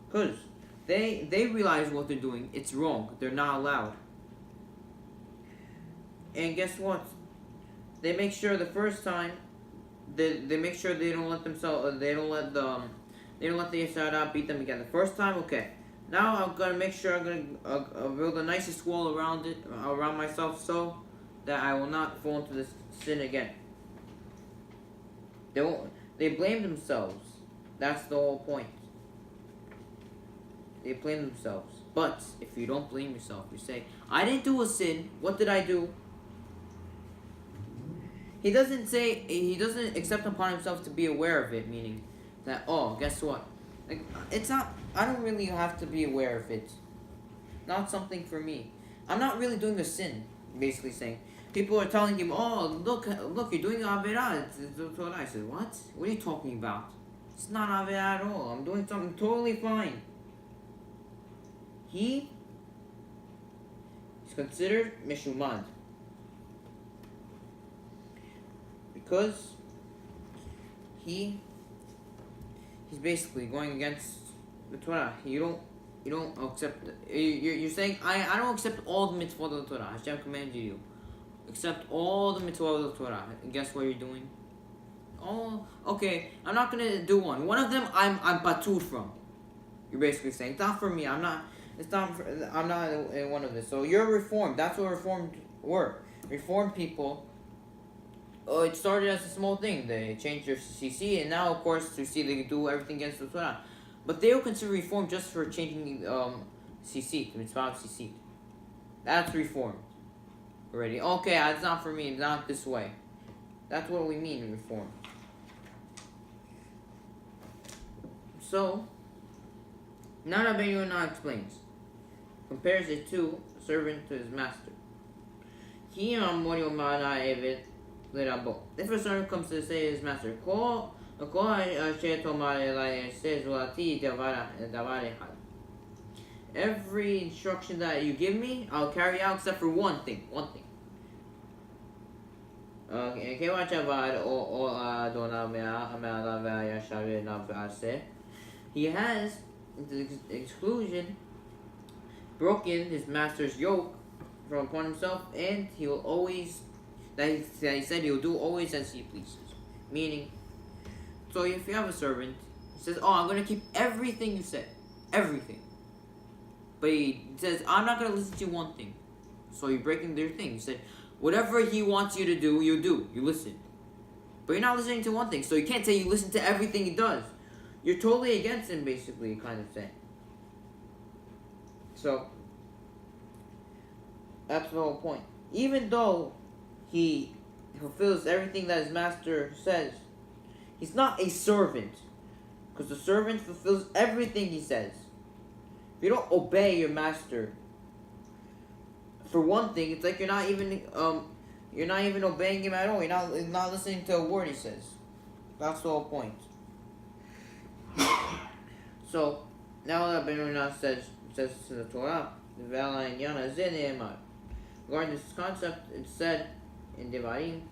Because they realize what they're doing. It's wrong. They're not allowed. And guess what? They make sure the first time, they make sure they don't let themselves, they don't let the Yisrael beat them again. The first time, okay. Now I'm gonna make sure I'm gonna build the nicest wall around myself so that I will not fall into this sin again. They blame themselves. That's the whole point. They blame themselves. But if you don't blame yourself, you say, I didn't do a sin. What did I do? He doesn't accept upon himself to be aware of it, meaning that, oh, guess what? Like, it's not, I don't really have to be aware of it. Not something for me. I'm not really doing a sin, basically saying. People are telling him, oh, look, you're doing Averah. It's what I said, what? What are you talking about? It's not Averah at all. I'm doing something totally fine. He is considered Meshumad. Because he's basically going against the Torah. You don't accept. You're saying I don't accept all the mitzvot of the Torah. Hashem commanded you. Accept all the mitzvot of the Torah. And guess what you're doing? Oh, okay. I'm not gonna do one. One of them I'm patur from. You're basically saying it's not for me. I'm not in one of this. So you're reformed. That's what reformed were. Reformed people. It started as a small thing. They changed their CC, and now, of course, you see they do everything against the Torah. But they will consider reform just for changing CC, the mitzvah of CC. That's reformed already. Okay, that's not for me. It's not this way. That's what we mean in reform. So, now Rabbeinu now explains. Compares it to a servant to his master. If a servant comes to say to his master, every instruction that you give me, I'll carry out except for one thing. He has, to the exclusion, broken his master's yoke from upon himself, and he will always, that he said he'll do always as he pleases. Meaning, so if you have a servant, he says, oh, I'm going to keep everything you said. Everything. But he says, I'm not going to listen to one thing. So you're breaking their thing. He said, whatever he wants you to do, you do. You listen. But you're not listening to one thing. So you can't say you listen to everything he does. You're totally against him, basically, kind of saying. So, that's the whole point. Even though he fulfills everything that his master says, he's not a servant. Because the servant fulfills everything he says. If you don't obey your master, for one thing, it's like you're not even obeying him at all. You're not listening to a word he says. That's the whole point. So now that Ben says to the Torah, regarding this concept, it's said in Devarim,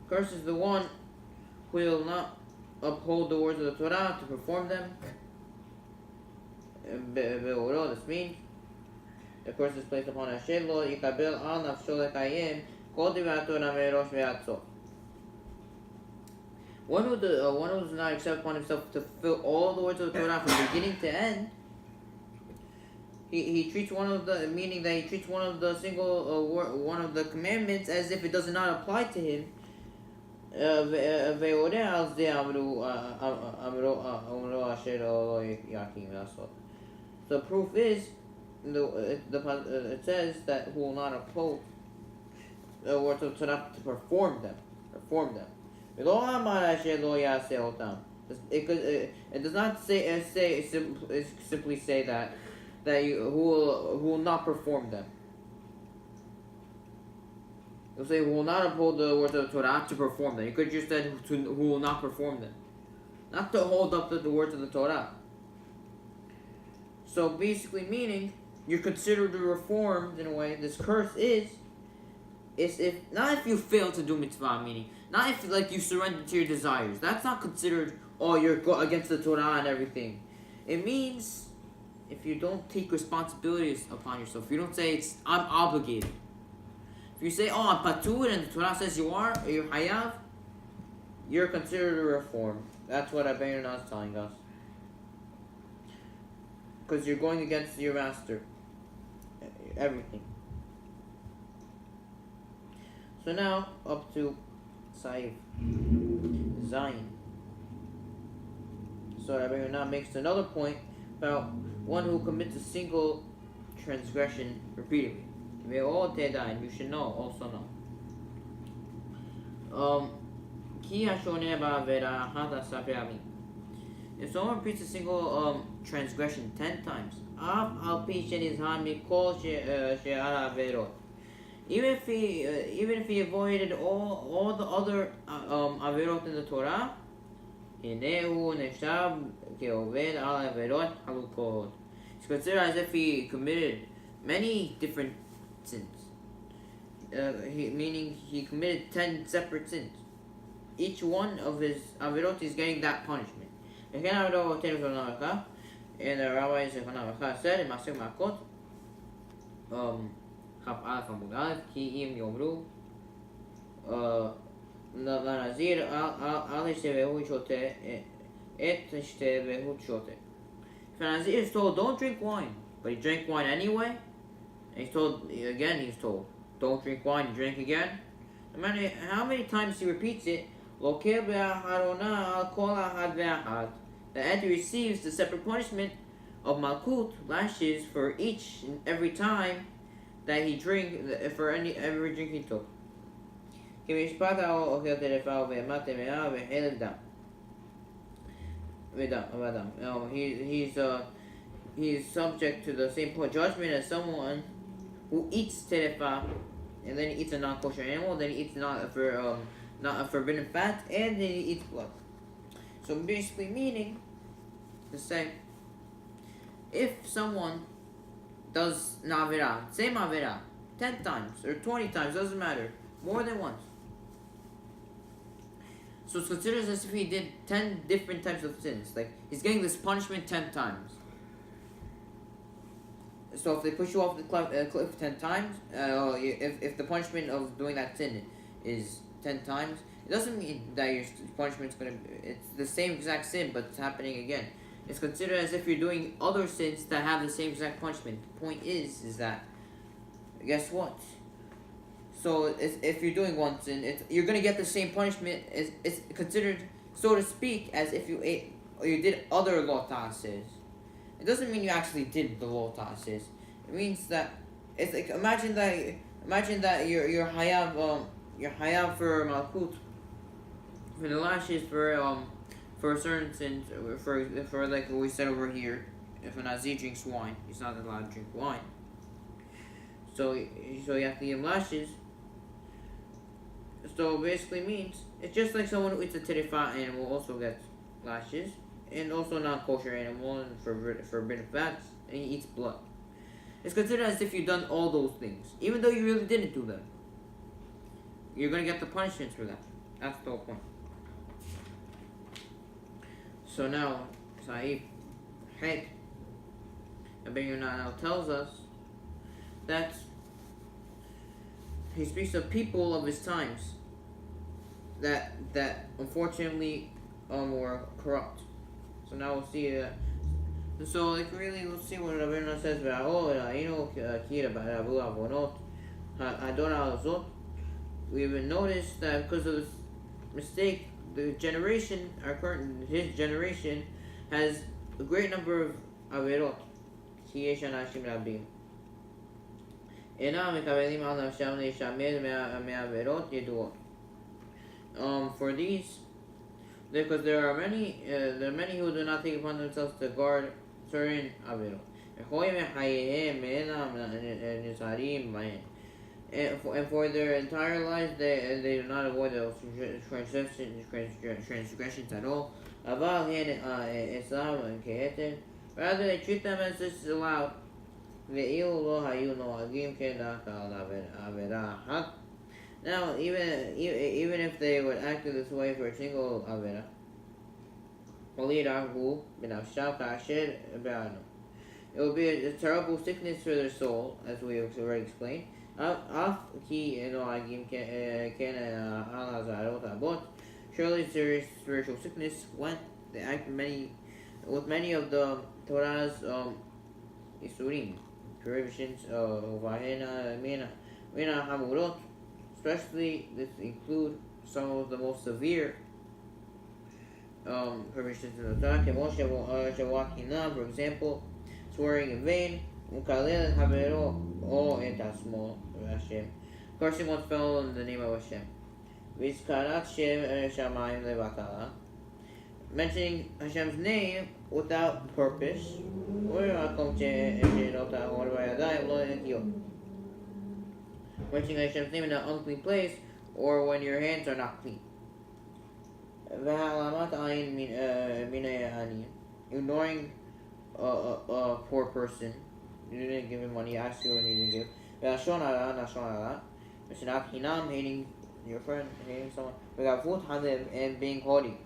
cursed is the one who will not uphold the words of the Torah to perform them. This means the curse is placed upon Hashem, lo yikabel al nafsho lekayim kol divrei Torah merosh ve'ad sof. One who does not accept upon himself to fulfill all the words of the Torah from beginning to end, he treats one of the, meaning that he treats one of the one of the commandments as if it does not apply to him. The proof is, it says that who will not uphold the words of Torah to perform them. It does not simply say that you who will not perform them. It will say who will not uphold the words of the Torah to perform them. You could just say who will not perform them, not to hold up the words of the Torah. So basically, meaning you're considered reformed in a way. This curse is if not if you fail to do mitzvah, meaning not if like you surrender to your desires. That's not considered, oh, you're against the Torah and everything. It means if you don't take responsibilities upon yourself. If you don't say I'm obligated. If you say, oh, I'm patur, and the Torah says you're hayav, you're considered a reform. That's what Rabbeinu is telling us. Because you're going against your master. Everything. So now, up to Saif. Zion. So Rabbeinu makes another point about one who commits a single transgression repeatedly. And you should know, also know. If someone repeats a single transgression 10 times, even if he avoided all the other averot in the Torah, it's considered as if he committed many different sins. Meaning he committed 10 separate sins. Each one of his averot is getting that punishment. And the Rabbi said in Masir Makot, Chaf Alef Amud Alef, Ki Im Yomru, Lanazir Al Yishtevehu Shote, Et Yishtevehu Shote. If an Nazir is told, don't drink wine, but he drank wine anyway, and he's told, don't drink wine, drink again. No matter how many times he repeats it, the entity receives the separate punishment of malkut, lashes, for each and every time that he drank, for every drink he took. He's subject to the same judgment as someone who eats terefa, and then he eats a non-kosher animal, then he eats not for not a forbidden fat, and he eats blood. So basically meaning to say, if someone does an avera, same avera, 10 times or 20 times, doesn't matter, more than once. So it's considered as if he did 10 different types of sins. Like, he's getting this punishment 10 times. So if they push you off the cliff 10 times, if the punishment of doing that sin is 10 times, it doesn't mean that your punishment's gonna it's the same exact sin, but it's happening again. It's considered as if you're doing other sins that have the same exact punishment. The point is that, guess what? So if you're doing one sin, you're gonna get the same punishment. It's considered, so to speak, as if you ate or you did other law ta'ases. It doesn't mean you actually did the law ta'ases. It means that it's like imagine that you're hayav for malkut, for the lashes for certain sins, for like what we said over here. If a Nazir drinks wine, he's not allowed to drink wine. So you have to give him lashes. So basically means it's just like someone who eats a terefa animal also gets lashes, and also non-kosher animal and forbidden fats, and he eats blood. It's considered as if you've done all those things, even though you really didn't do them. You're gonna get the punishments for that. That's the whole point. So now, Sahib Head now tells us that he speaks of people of his times that unfortunately were corrupt. So now we'll see. So like really, let's see what Rabbeinu says. We've noticed that because of this mistake, his generation has a great number of averot. For these, because there are many who do not take upon themselves to guard certain averot. And for their entire lives, they do not avoid those transgressions at all. Rather, they treat them as this is allowed. Now, even if they would act in this way for a single avera, it would be a terrible sickness for their soul, as we have already explained. Surely serious spiritual sickness when they act with many of the Torah's isurim, prohibitions of mina hamurot. Especially, this include some of the most severe prohibitions in the Torah. For example, swearing in vain, cursing one's fellow in the name of Hashem, mentioning Hashem's name without purpose, mentioning Hashem's name in an unclean place, or when your hands are not clean. Ignoring a poor person. You didn't give him money, he asked you and you didn't give. Hating your friend, hating someone. And being haughty.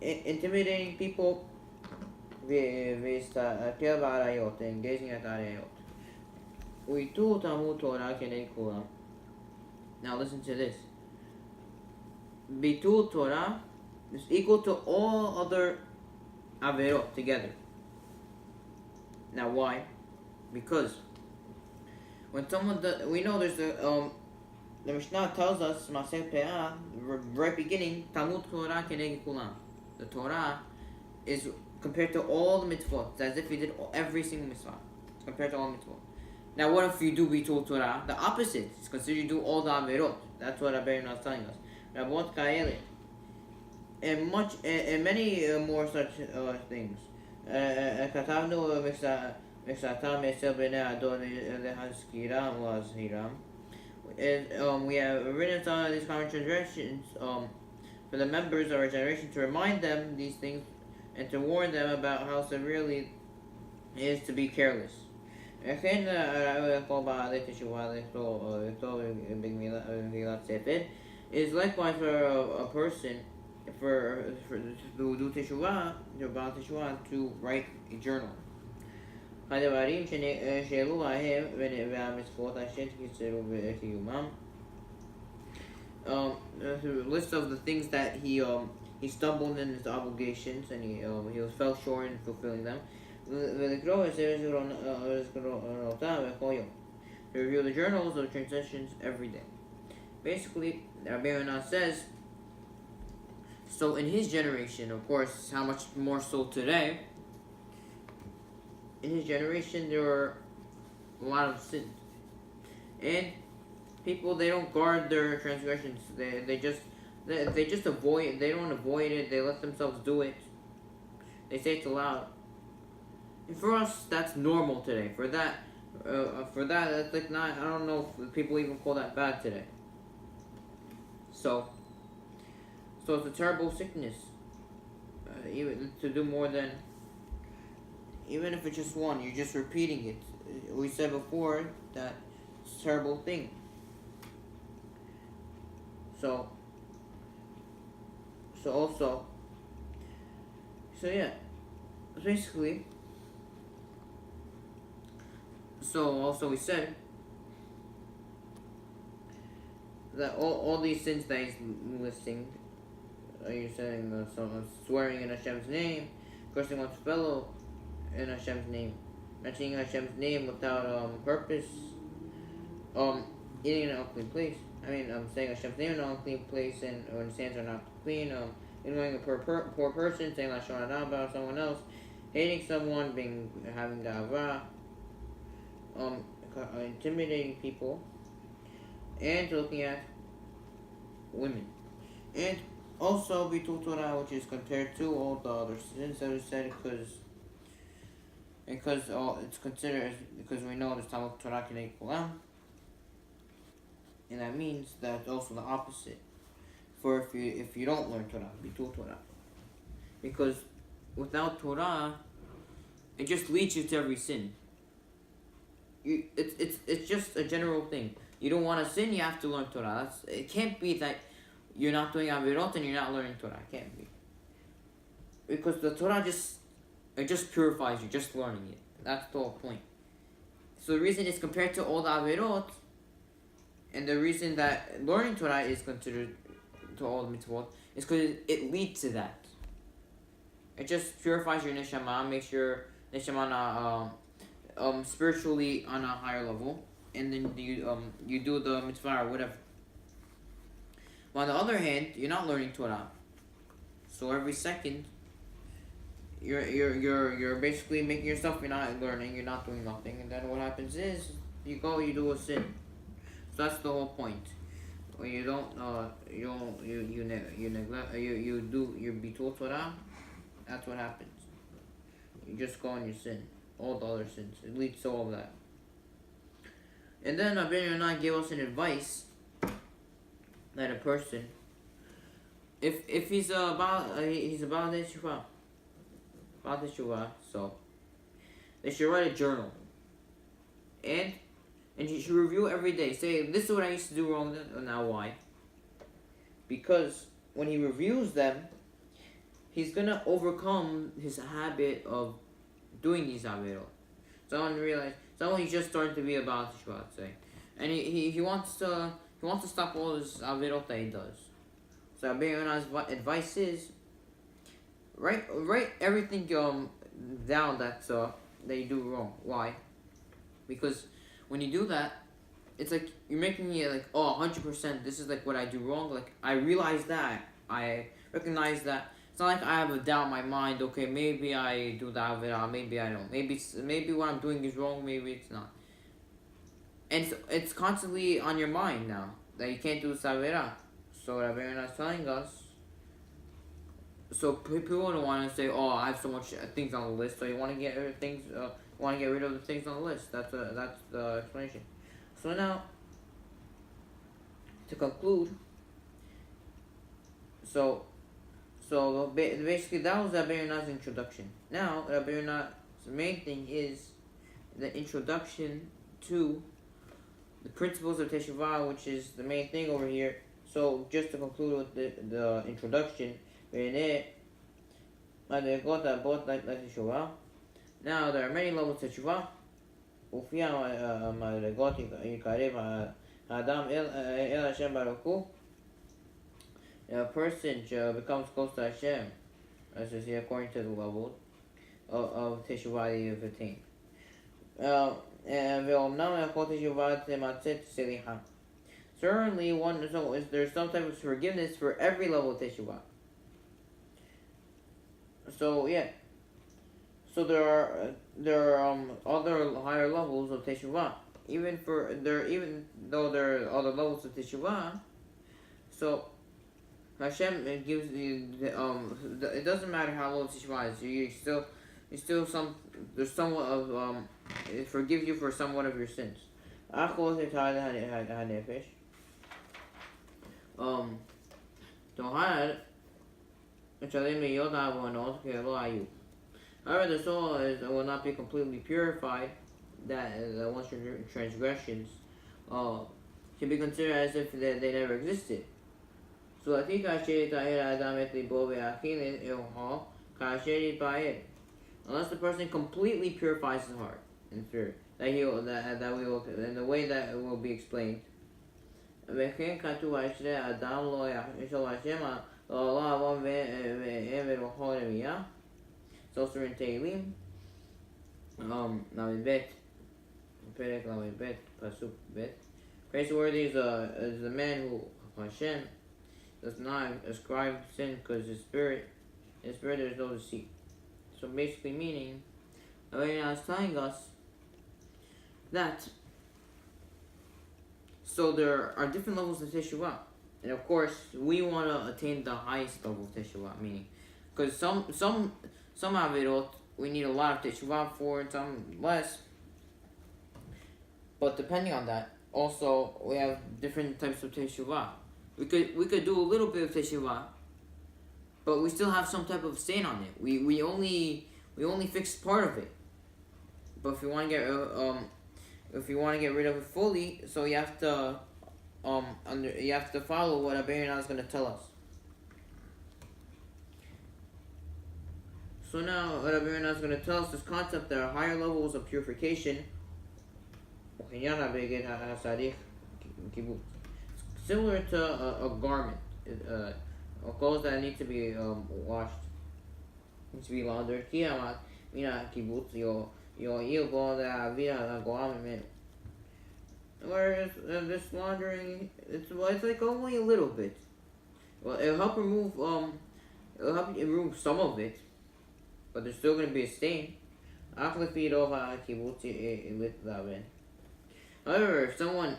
Intimidating people. And gazing at arayot. Now listen to this. Bitul Torah is equal to all other averot together. Now why? Because when someone does, we know there's the Mishnah tells us right beginning Talmud Torah keneged kulam. The Torah is compared to all the mitzvot. It's as if you did every single mitzvah. It's compared to all mitzvot. Now what if you do Bitul Torah? The opposite. It's considered you do all the averot. That's what Rabbeinu is telling us. Rabot Kaele. And many more such things. We have written some of these common transgressions for the members of our generation to remind them these things and to warn them about how severely it is to be careless. לכן הכל בעלי תשובה לכתוב במגילת ספר is likewise for a person for to do teshuva, to write a journal. הדברים שהעלו להם והמצוות אשר תקצרו בקיומם. The list of the things that he stumbled in his obligations and he fell short in fulfilling them. ולקרוא to review the journals of transitions every day. Basically, Rabbi Yonah says, so in his generation, of course, how much more so today, in his generation there were a lot of sins. And people, they don't guard their transgressions. They just avoid, they don't avoid it, they let themselves do it. They say it aloud. And for us, that's normal today. For that, that's like not, I don't know if people even call that bad today. So it's a terrible sickness. Even to do more than, even if it's just one, you're just repeating it. We said before that it's a terrible thing. So yeah, basically. So also we said that all these sins that he's listing, you're saying swearing in Hashem's name, cursing one's fellow in Hashem's name, mentioning Hashem's name without purpose, eating in an unclean place. Saying Hashem's name in an unclean place and when his hands are not clean, ignoring a poor person, saying Lashon Hara about someone else, hating someone, having ga'ava, intimidating people, and looking at women. And also Bitul Torah, which is compared to all the other sins that we said, because it's considered, because we know there's Talmud Torah K'nei Kulam, and that means that also the opposite. For if you don't learn Torah, Bitul Torah, because without Torah, it just leads you to every sin. It's just a general thing. You don't want to sin, you have to learn Torah. It can't be that you're not doing Avirot and you're not learning Torah. It can't be. Because the Torah just purifies you, just learning it. That's the whole point. So the reason it's compared to all the Avirot, and the reason that learning Torah is considered to all the mitzvot, is because it leads to that. It just purifies your neshama, makes your neshama spiritually on a higher level, and then you do the mitzvah or whatever. But on the other hand, you're not learning Torah, so every second you're basically making yourself, you're not learning, you're not doing nothing, and then what happens is you do a sin. So that's the whole point. When you don't you neglect, you Bitul Torah, that's what happens. You just go on your sin. All the other sins. It leads to all of that. And then Rabbi Yonah gave us an advice that a person, if he's about Teshuva, so they should write a journal, and you should review every day. Say, this is what I used to do wrong. Now why? Because when he reviews them, he's gonna overcome his habit of doing these avirot. Someone he's just starting to be about Teshuva, say, and he wants to stop all this avirot that he does. So Rabbi Yonah's advice is write everything down that you do wrong. Why? Because when you do that, it's like you're making it like, 100%. This is like what I do wrong. Like I realize that, I recognize that. It's not like I have a doubt in my mind, okay, maybe I do the Avirah, maybe I don't. Maybe what I'm doing is wrong, maybe it's not. And it's constantly on your mind now, that you can't do this Avirah. So Rabbi Yonah is telling us, so people don't want to say, I have so much things on the list, so you want to get things, want to get rid of the things on the list. That's the explanation. So now, to conclude, so basically that was Rabbi Yonah's introduction. Now Rabbi Yonah's main thing is the introduction to the principles of Teshuvah, which is the main thing over here. So just to conclude with the introduction, now there are many levels of Teshuvah. وفيها מדרגות יקרב האדם אל השם ברוך הוא. A person becomes close to Hashem, as you see, according to the level of Teshuvah that you've attained. ואומנם יכול תשובה תמצא סליחה. Certainly, there's some type of forgiveness for every level of Teshuvah. So yeah. So there are other higher levels of Teshuvah. Even though there are other levels of Teshuvah, so Hashem gives it doesn't matter how low Teshuvah is. There's somewhat of it forgives you for somewhat of your sins. However, the soul will not be completely purified, that once your transgressions can be considered as if they never existed. So unless the person completely purifies his heart and spirit, that we will, in the way that it will be explained. It's also in Tehillim, Lamed Perek Lamed Pasuk Bet. Praiseworthy is the man who Hashem does not ascribe sin, because his spirit there is no deceit. So basically, meaning, Rabbeinu is telling us that so there are different levels of Teshuvah, and of course we want to attain the highest level of Teshuvah, meaning because some avirot we need a lot of Teshuvah for, and some less. But depending on that, also we have different types of Teshuvah. We could do a little bit of Teshuvah, but we still have some type of stain on it. We only fix part of it. But if you want to get rid of it fully, so you have to follow what Rabbi Yonah is going to tell us. So now Rabbi Yonah is going to tell us this concept. There are higher levels of purification, similar to a garment, clothes that need to be washed, need to be laundered. Whereas this laundering, it's like only a little bit. Well, it'll help you remove some of it, but there's still going to be a stain. However, if someone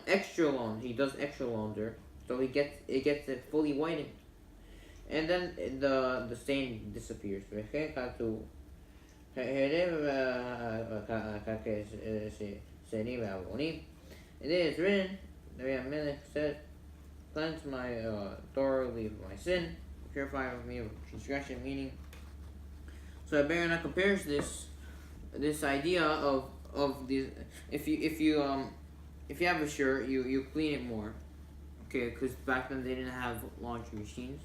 he does extra launder, so it gets it fully whitened, and then the stain disappears. It is written, the Melech said, "Cleanse my thoroughly of my sin, purify me of transgression." Meaning, so Rabbi Yonah compares this idea of these. If you have a shirt, you clean it more, okay? Because back then they didn't have laundry machines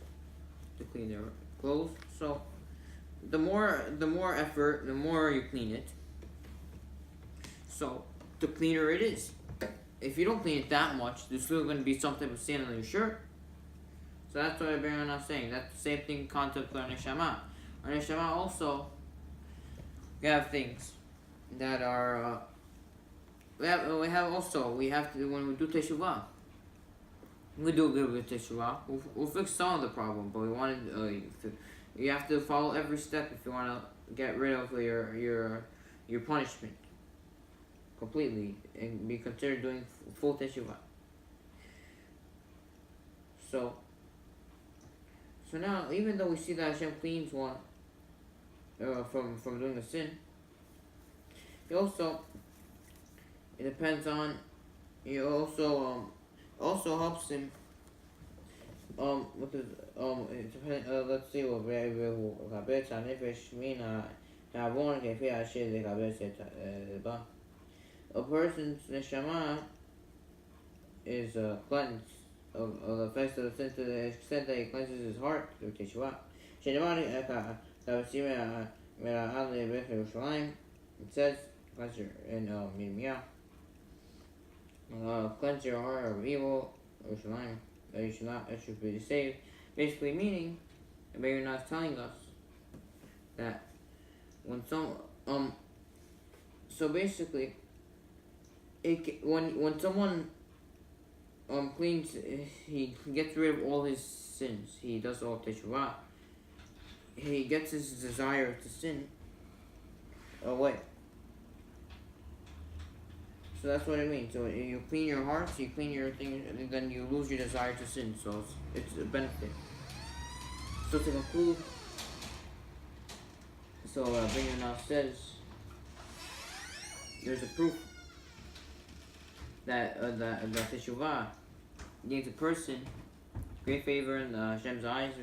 to clean their clothes. So the more effort, the more you clean it. So the cleaner it is. If you don't clean it that much, there's still going to be some type of stain on your shirt. So that's what Rabbi Yonah is saying. That's the same thing concept for our neshama. Our neshama also, we have things that are. We have to, when we do teshuvah, we do a little bit of teshuvah. We'll fix some of the problem, but we want you have to follow every step if you want to get rid of your punishment completely and be considered doing full teshuvah. So now, even though we see that Hashem cleans one from doing a sin, He also, it depends on, he also helps him with his it depends, let's see what לקבל את הנפש מן העוון כפי אשר לקבל את בה. A person's neshama is cleansed of the effects of the sin to the extent that he cleanses his heart through Teshuva. שנאמר כבשים מרעה לבית ירושלים, it says in Yirmiyah, cleanse your heart of evil, Yerushalayim, that you should be saved. Basically meaning, the Be'er is telling us that when so basically, when someone cleans, he gets rid of all his sins. He does all Teshuva. He gets his desire to sin away. So that's what it means. So you clean your heart, you clean your thing, and then you lose your desire to sin. So it's a benefit. So to conclude, so Binyan now says there's a proof that the Teshuva gives a person great favor in Hashem's eyes.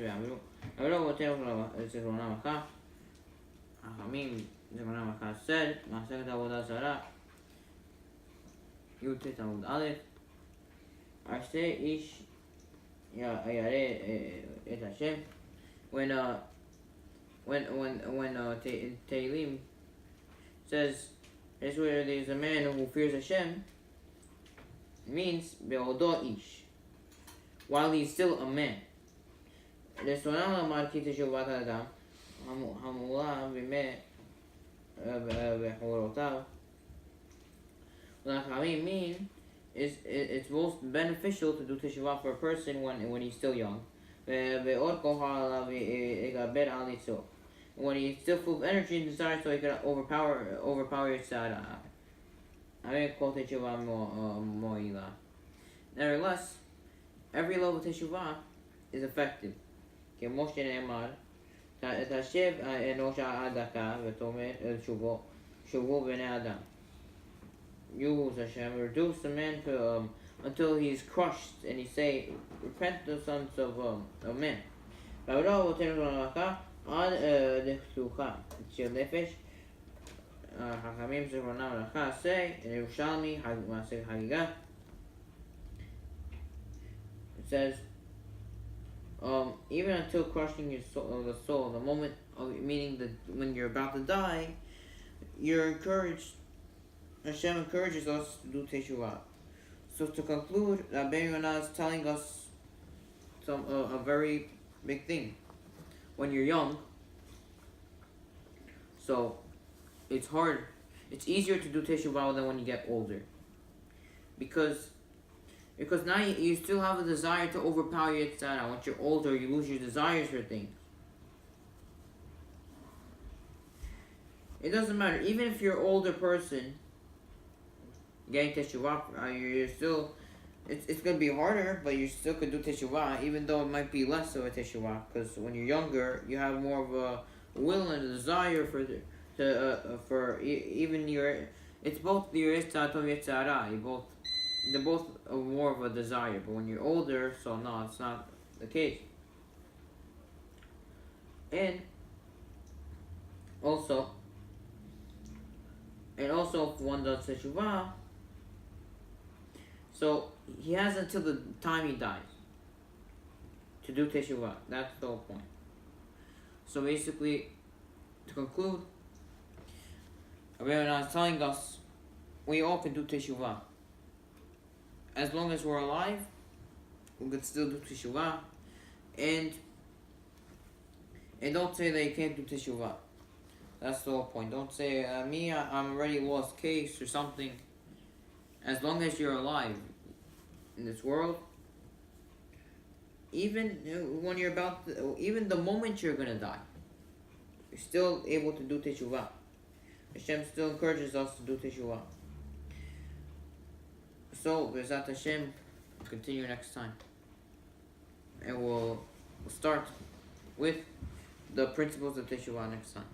Said, Yutet Amud Aleph, Arse Ish Yare Et Hashem. When Tehillim says, that's where there's a man who fears Hashem, it means Be'odo Ish, while he's still a man. Resonam Amar Ki Teshuvat Adam, Hamula B'meh B'chorotav. What I mean is it's most beneficial to do Teshuva for a person when he's still young. When he's still full of energy and desire, so he can overpower your tzara. Nevertheless, every level of Teshuva is effective. Use Hashem, reduce the man to until he's crushed, and he say, repent the sons of men. Hachamim Zechronam Lecha say in Yerushalmi Masech Hagigah, it says, even until crushing your soul, the soul, the moment of meaning that when you're about to die, you're encouraged. Hashem encourages us to do Teshuva. So to conclude, Rabbi Yonah is telling us a very big thing. When you're young, so it's hard. It's easier to do Teshuva than when you get older. Because now you still have a desire to overpower your tzara. Once you're older, you lose your desires for things. It doesn't matter. Even if you're an older person, getting Teshuva, you're still, it's going to be harder, but you still could do Teshuva, even though it might be less of a Teshuva, because when you're younger, you have more of a will and a desire even your, it's both your Yitzhak and Yitzhara, they're both more of a desire, but when you're older, so no, it's not the case. And also, if one does Teshuva, so he has until the time he dies to do Teshuva. That's the whole point. So basically, to conclude, Rabbi is telling us we all can do Teshuva. As long as we're alive, we can still do Teshuva. And don't say that you can't do Teshuva. That's the whole point. Don't say, I'm already lost case or something. As long as you're alive in this world, even when you're even the moment you're gonna die, you're still able to do Teshuva. Hashem still encourages us to do Teshuva. So, B'ezrat Hashem, we'll continue next time. And we'll start with the principles of Teshuva next time.